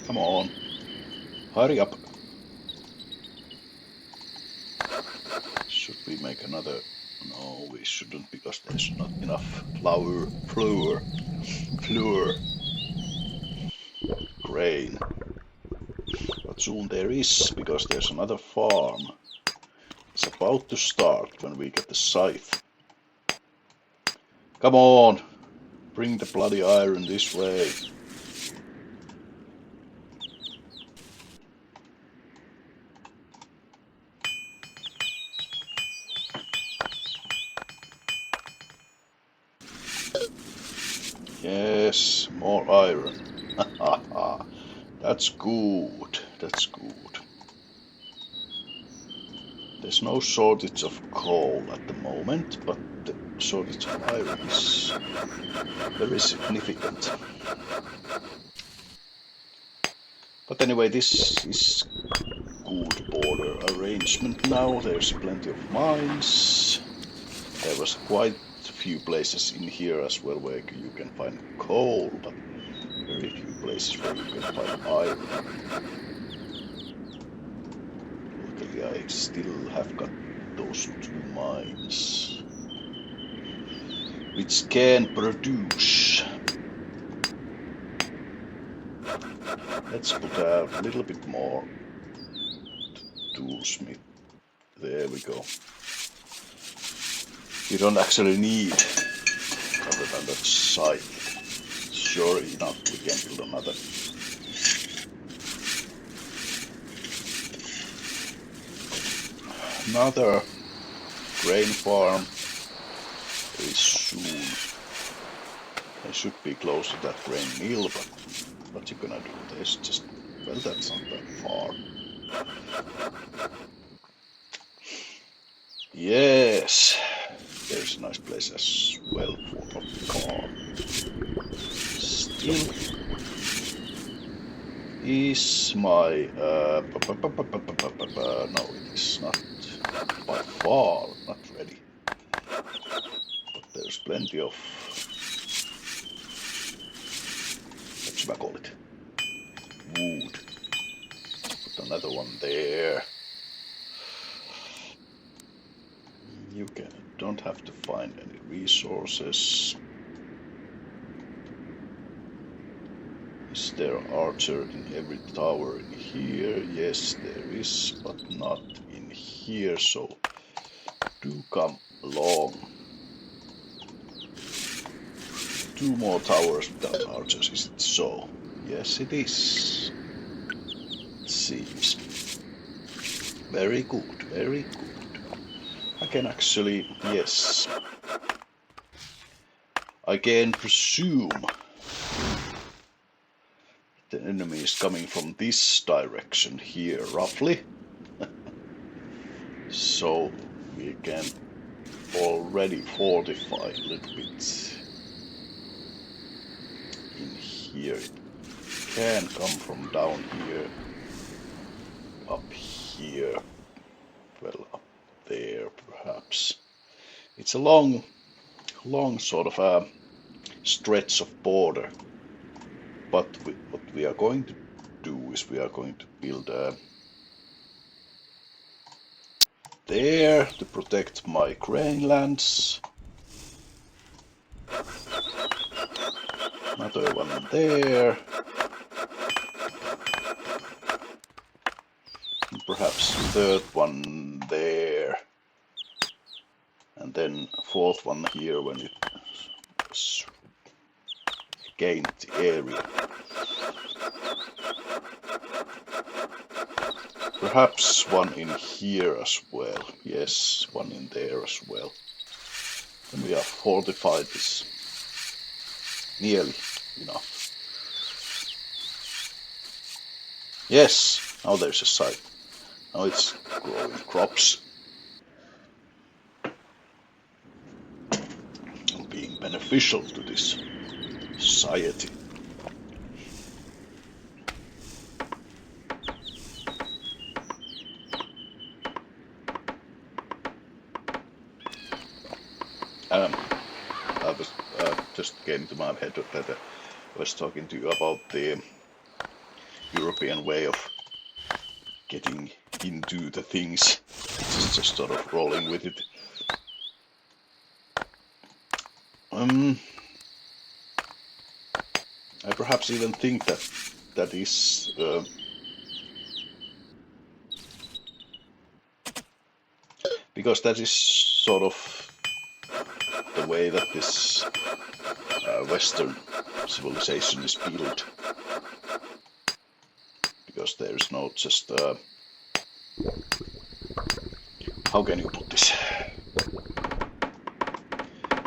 Come on, hurry up. Should we make another? No, we shouldn't because there's not enough flour, grain. But soon there is, because there's another farm. It's about to start when we get the scythe. Come on, bring the bloody iron this way. Yes, more iron. That's good. That's good. There's no shortage of coal at the moment, but the shortage of iron is very significant. But anyway, this is good border arrangement now. There's plenty of mines. There was quite a few places in here as well where you can find coal, but very few places where you can find iron. Luckily I still have got those 2 mines which can produce. Let's put a little bit more toolsmith. There we go. You don't actually need other than that side. Sure enough, we can build another. Another grain farm very soon. I should be close to that grain mill, but what you gonna do? There's just, well, that's not that far. Yes, there's a nice place as well for a farm. Still is my no, it is not by far not ready, but there's plenty of, what should I call it, wood. Put another one there. You don't have to find any resources. Is there an archer in every tower in here? Yes, there is, but not in here, so do come along. 2 more towers without archers, is it so? Yes, it is. It seems. Very good, very good. I can actually, yes. I can presume the enemy is coming from this direction here, roughly. So we can already fortify a little bit in here. It can come from down here, up here, well, up there perhaps. It's a long sort of a stretch of border. But what we are going to do is we are going to build there to protect my grain lands. Another one there. And perhaps third one there. And then fourth one here when it gained the area. Perhaps one in here as well. Yes, one in there as well. And we have fortified this nearly enough. Yes, now there's a site. Now it's growing crops. And being beneficial to this society. I was just came to my head that I was talking to you about the European way of getting into the things, just sort of rolling with it. I perhaps even think that is because that is sort of the way that this Western civilization is built. Because there is no just how can you put this?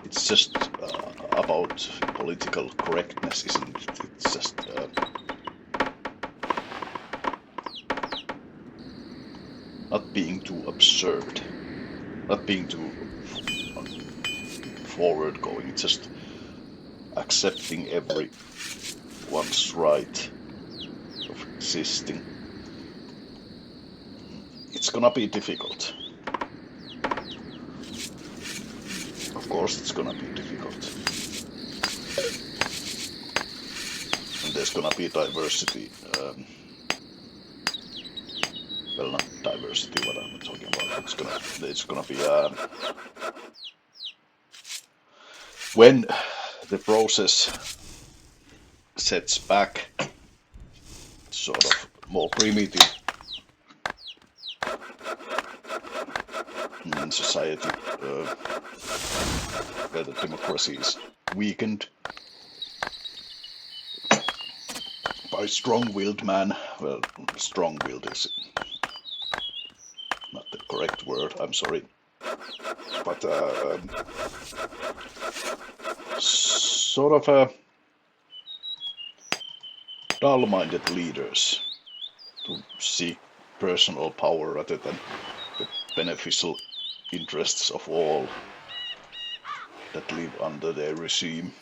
It's just about political correctness, isn't it? It's just not being too absurd, not being too forward going, just accepting everyone's right of existing. It's gonna be difficult. Of course it's gonna be difficult. And there's gonna be diversity. Well, not diversity, what I'm talking about. It's gonna be when the process sets back sort of more primitive in society, where the democracy is weakened by strong-willed man. Well, strong-willed is not the correct word, I'm sorry. But sort of dull-minded leaders to seek personal power rather than the beneficial interests of all that live under their regime.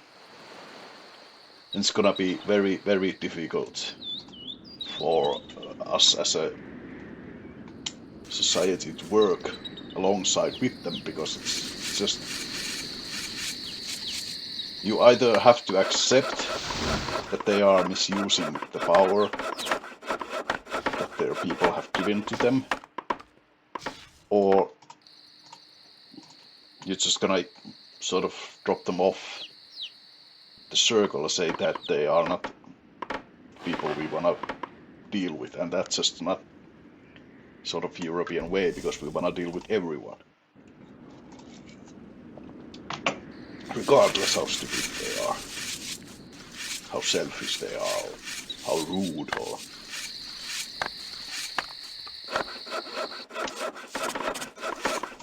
And it's gonna be very, very difficult for us as a society to work alongside with them, because it's just you either have to accept that they are misusing the power that their people have given to them, or you're just gonna sort of drop them off the circle and say that they are not people we wanna deal with, and that's just not sort of European way, because we wanna deal with everyone, regardless how stupid they are, how selfish they are, or how rude, or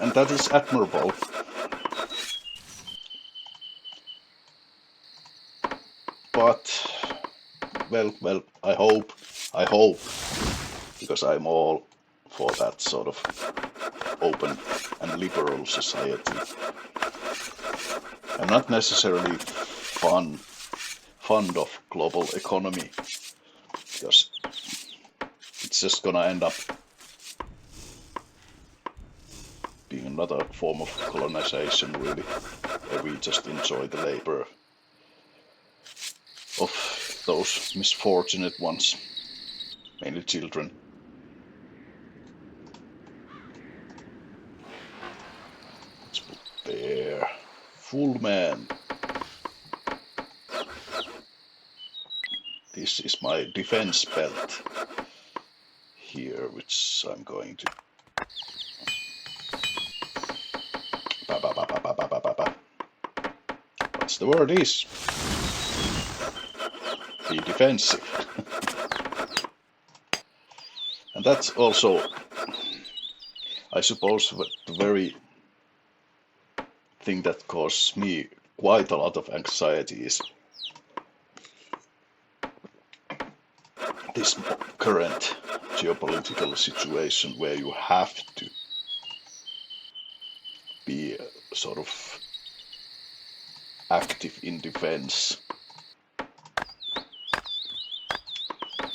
and that is admirable. But well, I hope, because I'm all for that sort of open and liberal society. I'm not necessarily fond of global economy, because it's just gonna end up being another form of colonization, really, where we just enjoy the labor of those misfortunate ones. mainly children. Let's put there. Full man. This is my defense belt here, which I'm going to. What's the word is? Be defensive. And that's also, I suppose, the very thing that causes me quite a lot of anxiety is this current geopolitical situation where you have to be sort of active in defense,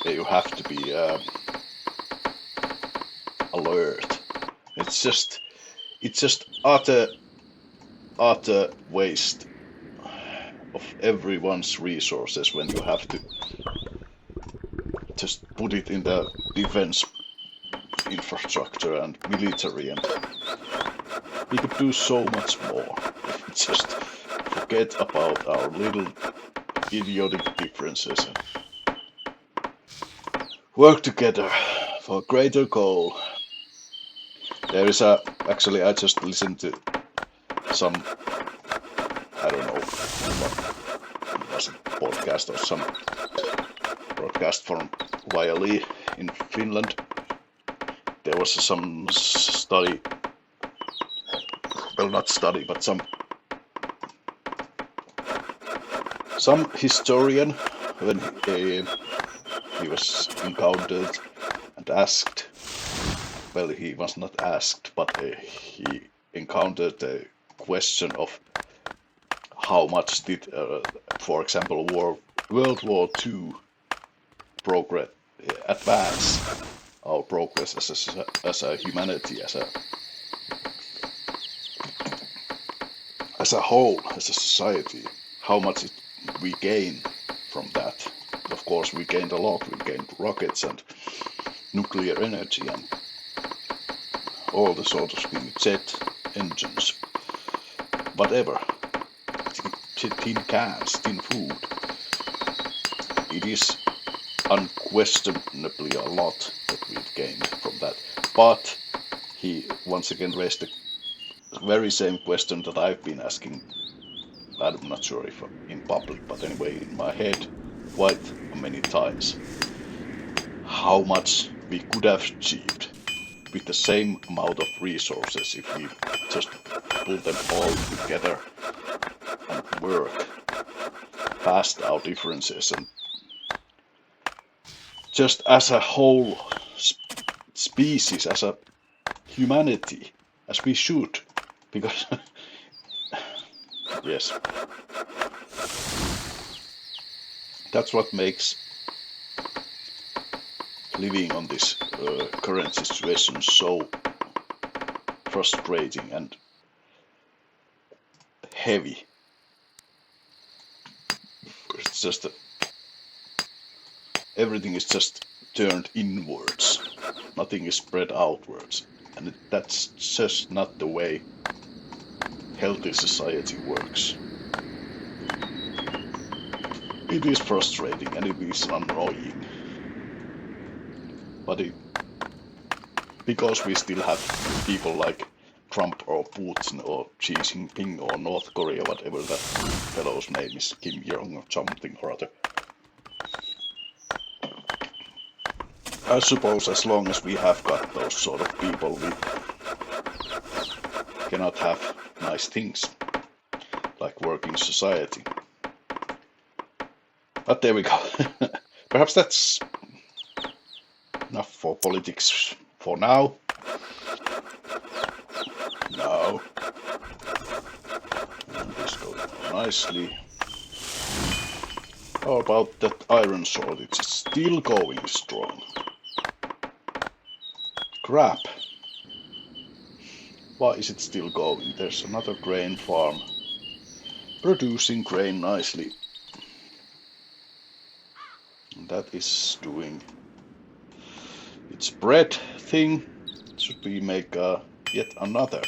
where you have to be alert. It's just utter waste of everyone's resources when you have to just put it in the defense infrastructure and military, and we could do so much more. Just forget about our little idiotic differences and work together for a greater goal. There is actually I just listened to some, I don't know, what was it, podcast or some broadcast from Varjola in Finland. There was some study, well, not study, but some historian, when he was encountered and asked, well, he was not asked, but he encountered the question of how much did, for example, World War II advance our progress as a humanity, as a whole, as a society. How much we gain from that? Of course, we gained a lot. We gained rockets and nuclear energy and all the sort of thing, jet engines, whatever, tin cans, tin food. It is unquestionably a lot that we've gained from that. But he once again raised the very same question that I've been asking, I'm not sure if in public, but anyway in my head quite many times. How much we could have achieved with the same amount of resources if we just pull them all together and work past our differences and just as a whole species, as a humanity, as we should, because yes, that's what makes living on this current situation so frustrating and heavy. It's just everything is just turned inwards. Nothing is spread outwards, and that's just not the way healthy society works. It is frustrating and it is annoying, but because we still have people like Trump or Putin or Xi Jinping or North Korea, whatever that fellow's name is, Kim Jong or something or other. I suppose as long as we have got those sort of people, we cannot have nice things like working society. But there we go. Perhaps that's enough for politics for now. Now, and this goes nicely. How about that iron sword? It's still going strong. Crap. Why is it still going? There's another grain farm producing grain nicely. And that is doing its bread thing. Should we make yet another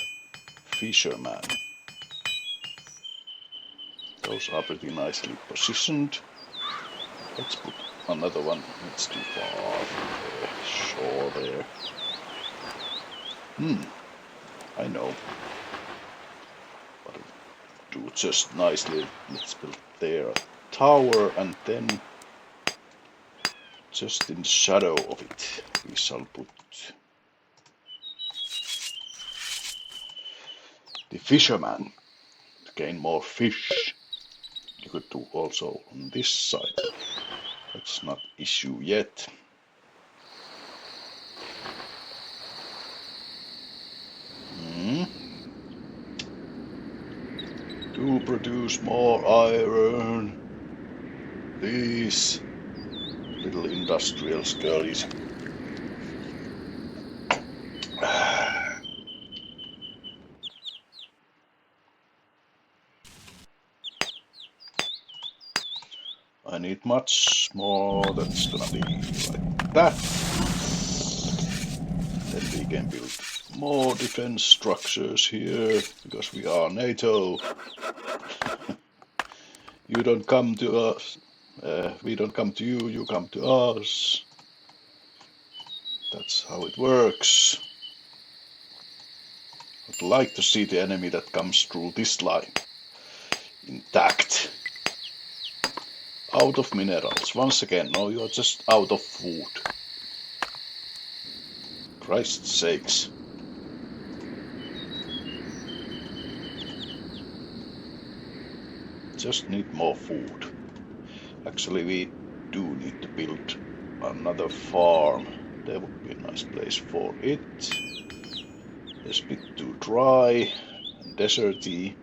fisherman? Those are pretty nicely positioned. Let's put another one. It's too far from the shore there. I know. But do just nicely. Let's build there a tower, and then just in the shadow of it we shall put the fisherman to gain more fish. You could do also on this side. That's not issue yet. To produce more iron. These little industrial skellies. I need much more. That's gonna be like that. Then we can build more defense structures here because we are NATO. You don't come to us. We don't come to you, you come to us. That's how it works. I'd like to see the enemy that comes through this line intact. Out of minerals. Once again, no, you are just out of food. Christ's sakes. Just need more food. Actually, we do need to build another farm. There would be a nice place for it. It's a bit too dry and deserty.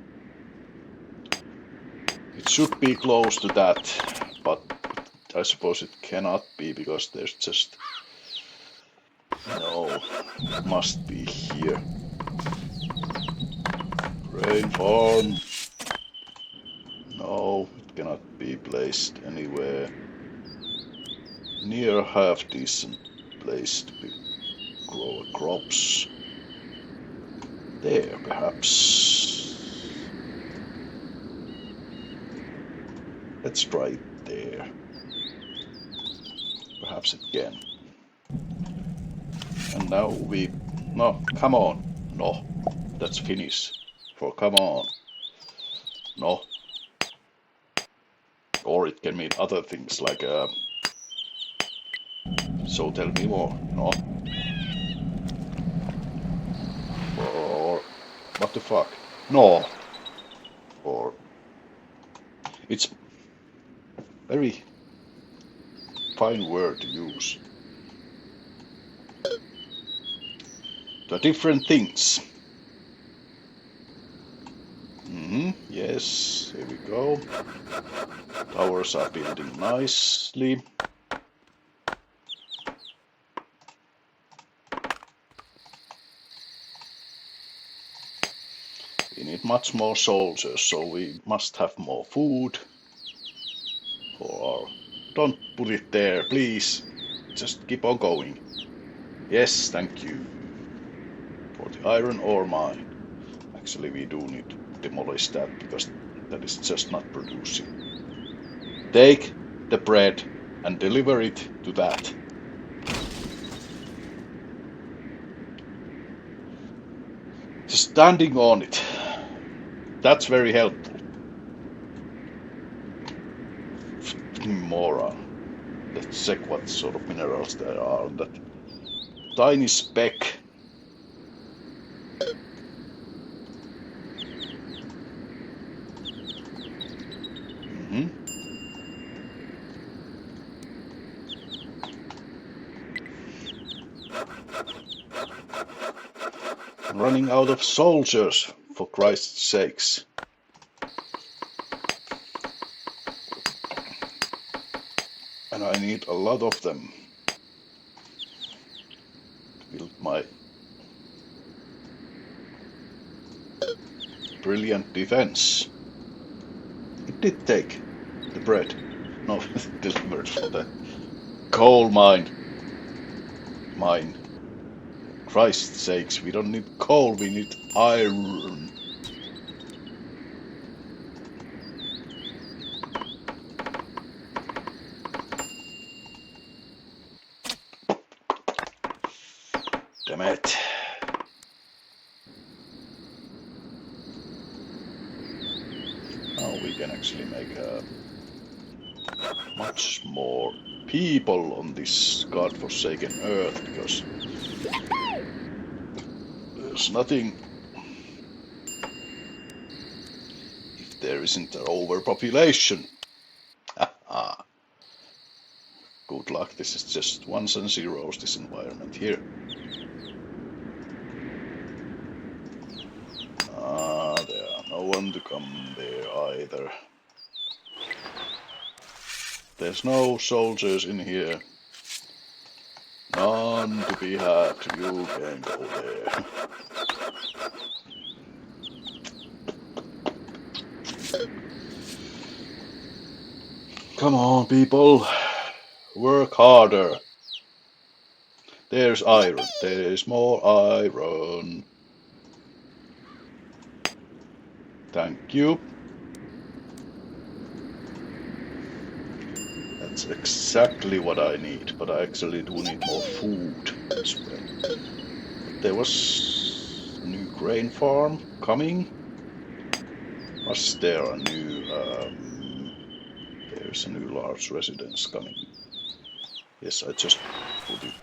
It should be close to that, but I suppose it cannot be because there's just... No, it must be here. Grain farm. No, it cannot be placed anywhere near half decent place to grow crops. There, perhaps. Let's try it there. Perhaps it can. And now we... No, come on. No, that's Finnish. For come on. No. Or it can mean other things like so tell me more. No. Or what the fuck? No. Or it's very fine word to use. The different things. Yes, here we go. Towers are building nicely. We need much more soldiers, so we must have more food for our... Don't put it there, please. Just keep on going. Yes, thank you. For the iron ore mine. Actually, we do need to demolish that because that is just not producing. Take the bread and deliver it to that. Just standing on it. That's very helpful. Moron. Let's check what sort of minerals there are on that tiny speck. I'm running out of soldiers, for Christ's sakes. And I need a lot of them to build my brilliant defense. It did take the bread. No, delivered for the coal mine. mine. Christ's sakes, we don't need coal, we need iron. Damn it. Now we can actually make much more people on this godforsaken earth, because there's nothing if there isn't an overpopulation. Good luck, this is just ones and zeros, this environment here. There are no one to come there either. There's no soldiers in here. None to be had, you can go there. Come on, people, work harder. There's iron, there's more iron. Thank you. That's exactly what I need, but I actually do need more food as well. There was a new grain farm coming. Was there a new... there's a new large residence coming. Yes, I just put it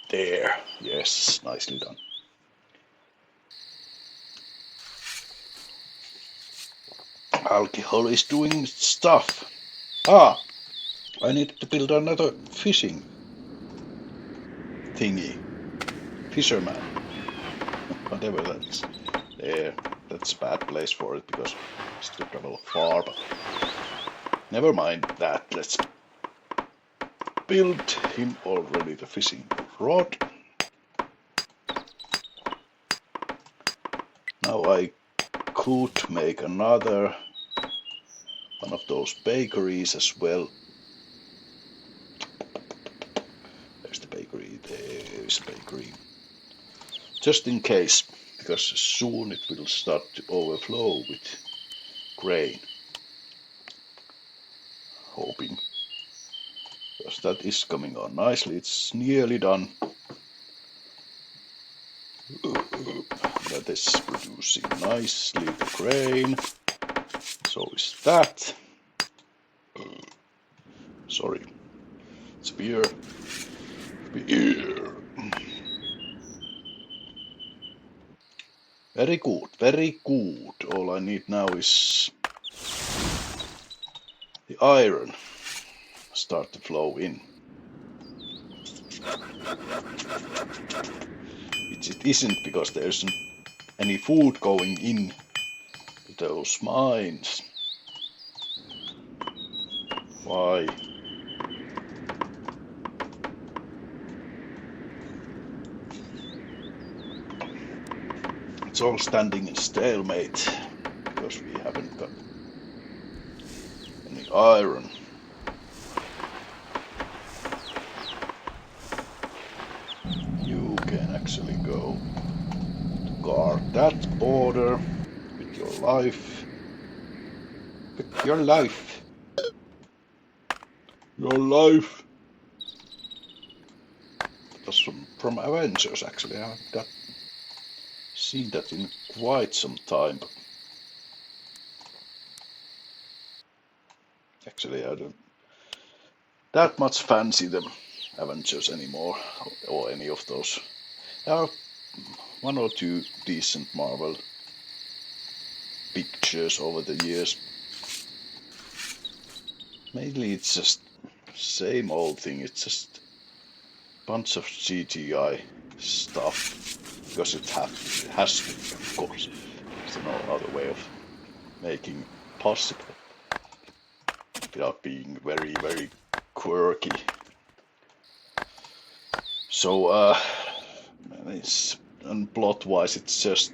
there. Yes, nicely done. Alcohol is doing stuff. I need to build another fishing thingy. Fisherman. Whatever that's there. That's a bad place for it because it's to travel far, but never mind that. Let's build him already the fishing rod. Now I could make another one of those bakeries as well. There's the bakery, there's the bakery. Just in case, because soon it will start to overflow with grain. Hoping. Because that is coming on nicely, it's nearly done. That is producing nicely the grain. So is that. Sorry. It's beer. Beer. Very good, very good. All I need now is the iron. Start to flow in. Which it isn't because there isn't any food going in to those mines. Why? It's all standing in stalemate because we haven't got any iron. You can actually go to guard that border with your life. With your life. Your life. That was from Avengers actually. I haven't seen that in quite some time, but actually I don't that much fancy them Avengers anymore, or any of those. There are one or two decent Marvel pictures over the years. Mainly it's just same old thing, it's just a bunch of CGI stuff. Because it has to be, of course. There's no other way of making it possible without being very, very quirky. So, and plot-wise, it's just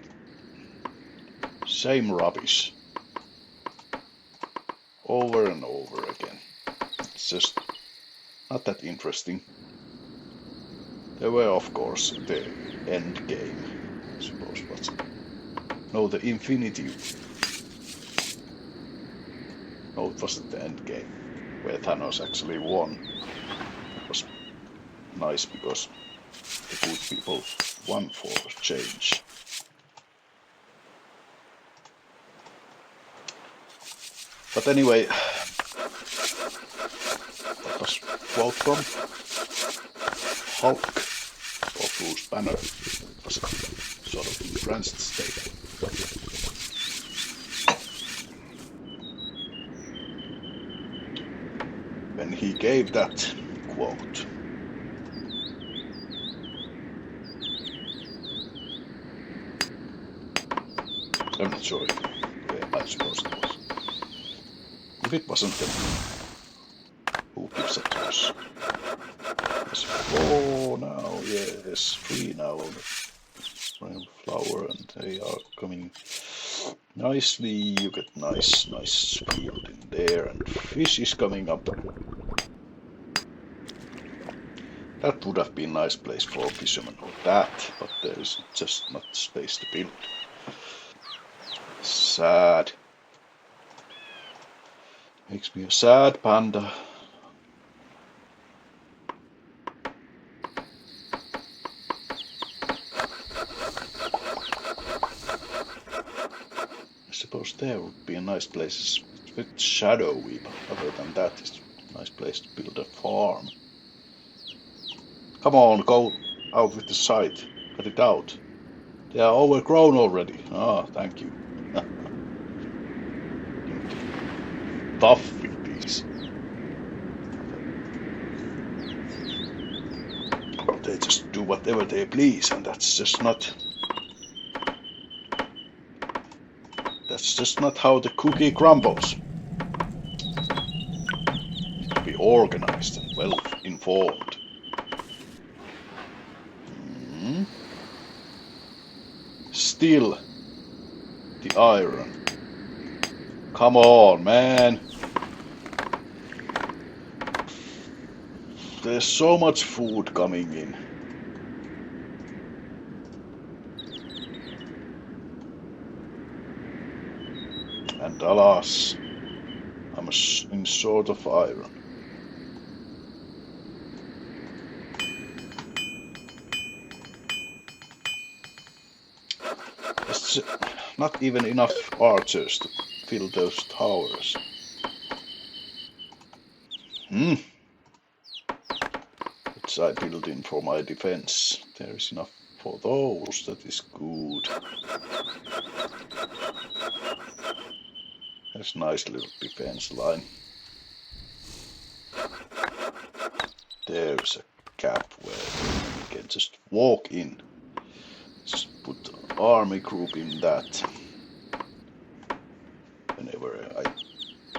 same rubbish over and over again. It's just not that interesting. There were, of course, the end game, I suppose, but no, the infinity. No, it wasn't the end game, where Thanos actually won. It was nice because the good people won for change. But anyway, that was quote from Hulk or Bruce Banner. It was sort of entranced state. When he gave that quote. I'm not sure if I suppose it was. If it wasn't, then who gives a toss? There's 4 now, yes, 3 now. Flower, and they are coming nicely. You get nice field in there, and fish is coming up. That would have been a nice place for a fisherman or that, but there is just not space to build. Sad. Makes me a sad panda. I suppose there would be a nice place. It's a bit shadowy, but other than that, it's a nice place to build a farm. Come on, go out with the scythe. Cut it out. They are overgrown already. Ah, thank you. Tough with these. They just do whatever they please, and that's just not how the cookie crumbles. Need to be organized and well informed. Still the iron. Come on, man. There's so much food coming in. And alas, I'm in short of iron. There's not even enough archers to fill those towers. Which I build in for my defense. There is enough for those, that is good. There's a nice little defense line. There's a gap where you can just walk in. Just put an army group in that. Whenever I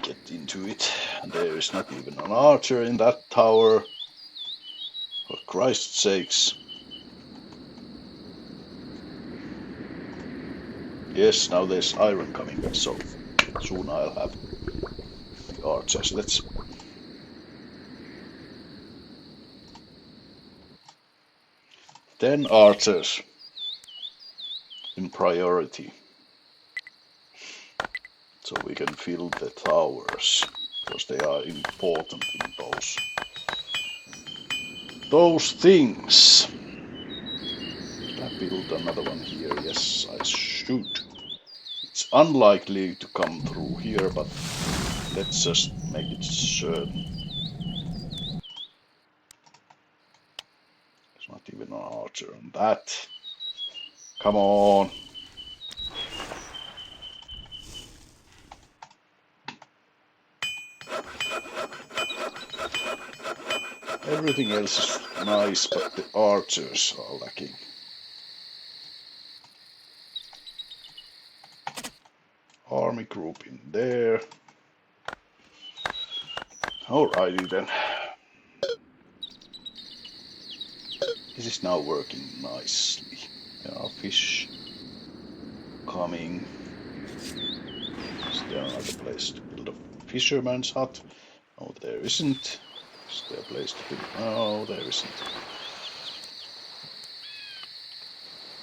get into it. And there is not even an archer in that tower. For Christ's sakes. Yes, now there's iron coming, so soon I'll have the archers. Let's 10 archers in priority. So we can fill the towers, because they are important in those things. Should I build another one here? Yes, I should. It's unlikely to come through here, but let's just make it certain. There's not even an archer on that. Come on. Everything else is nice, but the archers are lacking. Army group in there. Alrighty then. This is now working nicely. There are fish coming. Is there another place to build a fisherman's hut? Oh, there isn't. Is there a place to build? No, there isn't.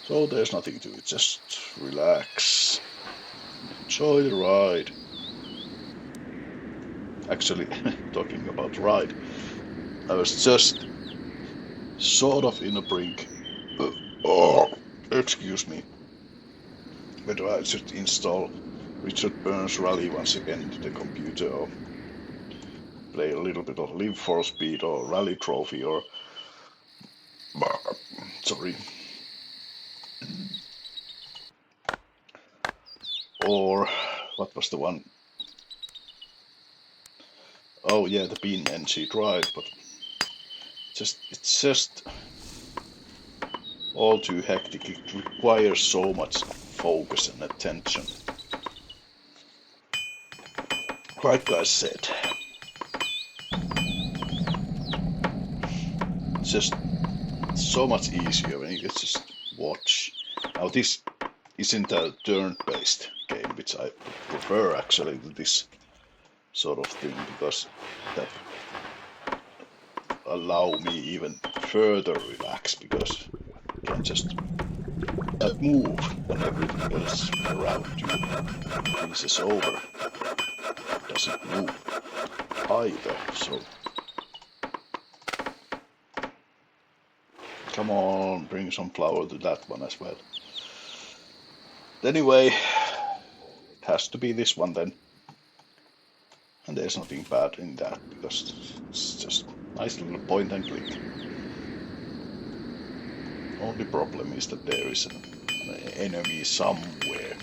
So there's nothing to it, just relax, enjoy the ride. Actually, talking about ride, I was just sort of in a brink. Oh, excuse me. Whether I should install Richard Burns Rally once again into the computer or play a little bit of Live for Speed or Rally Trophy or sorry, or what was the one? Oh yeah, the Bean NG Drive, but it's just all too hectic. It requires so much focus and attention. Like I said, it's just so much easier when you can just watch. Now this isn't a turn-based game, which I prefer actually to this sort of thing, because that allow me even further relax, because you can just move when everything else around you freezes over. It doesn't move either, so come on, bring some flour to that one as well. Anyway, it has to be this one then. And there's nothing bad in that, because it's just nice little point and click. Only problem is that there is an enemy somewhere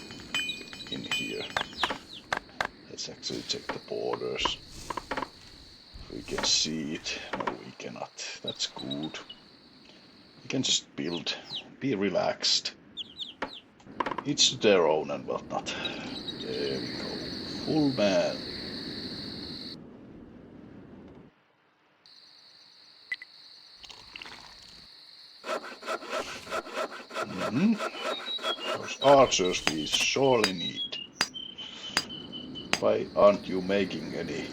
in here. Let's actually check the borders. If we can see it. No, we cannot. That's good. We can just build, be relaxed. Each to their own and whatnot. There we go. Full man. Those archers we surely need. Why aren't you making any?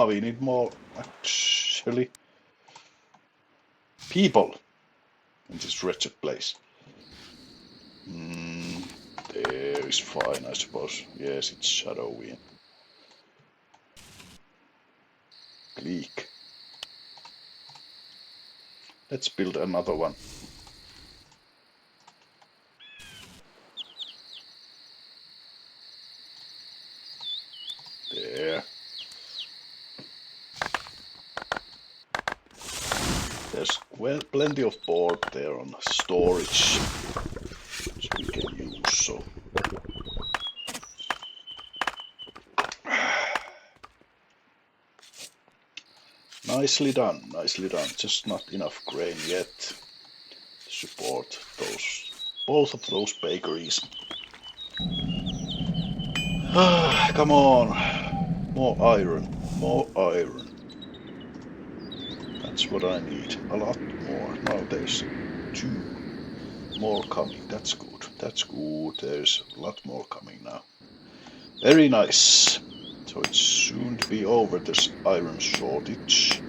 We need more, actually, people in this wretched place. There is fine, I suppose. Yes, it's shadowy. Bleak. Let's build another one. There. There's plenty of board there on storage, which we can use, so. Nicely done, nicely done. Just not enough grain yet to support both of those bakeries. Come on, more iron, more iron. That's what I need, a lot more. Now there's 2 more coming, that's good, that's good. There's a lot more coming now. Very nice. So it's soon to be over this iron shortage.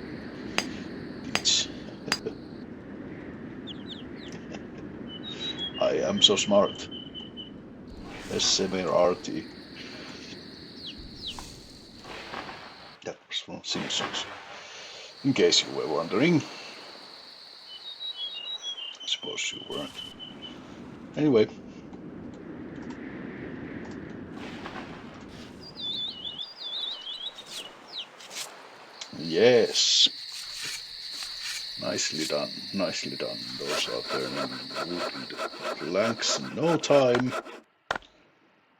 I am so smart. SMRT. That was from Simpsons. In case you were wondering. I suppose you weren't. Anyway. Yes. Nicely done, nicely done. Those are turning wood into planks in no time.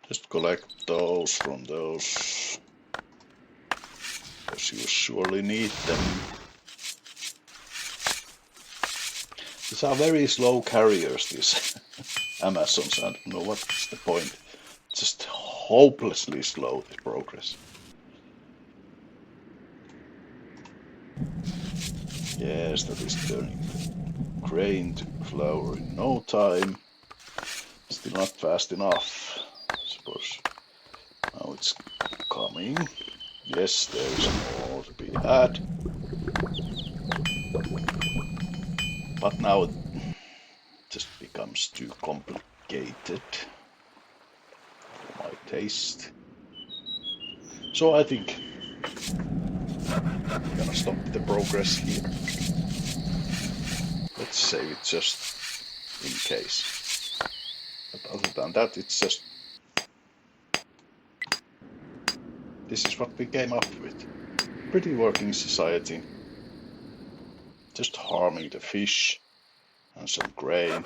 Just collect those from those, because you surely need them. These are very slow carriers, these Amazons. I don't know what's the point. Just hopelessly slow, this progress. Yes, that is turning grain to flour in no time. Still not fast enough, I suppose. Now it's coming. Yes, there is more to be had. But now it just becomes too complicated for my taste. So I think I'm gonna stop the progress here. Let's save it just in case. But other than that, it's just... This is what we came up with. Pretty working society. Just harming the fish and some grain.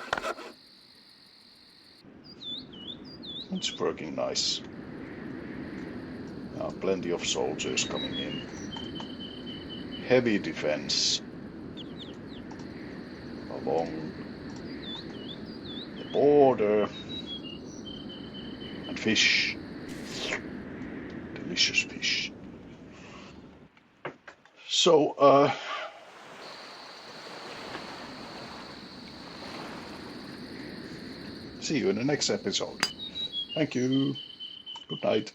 It's working nice. Plenty of soldiers coming in. Heavy defense along the border. And fish. Delicious fish. So, see you in the next episode. Thank you. Good night.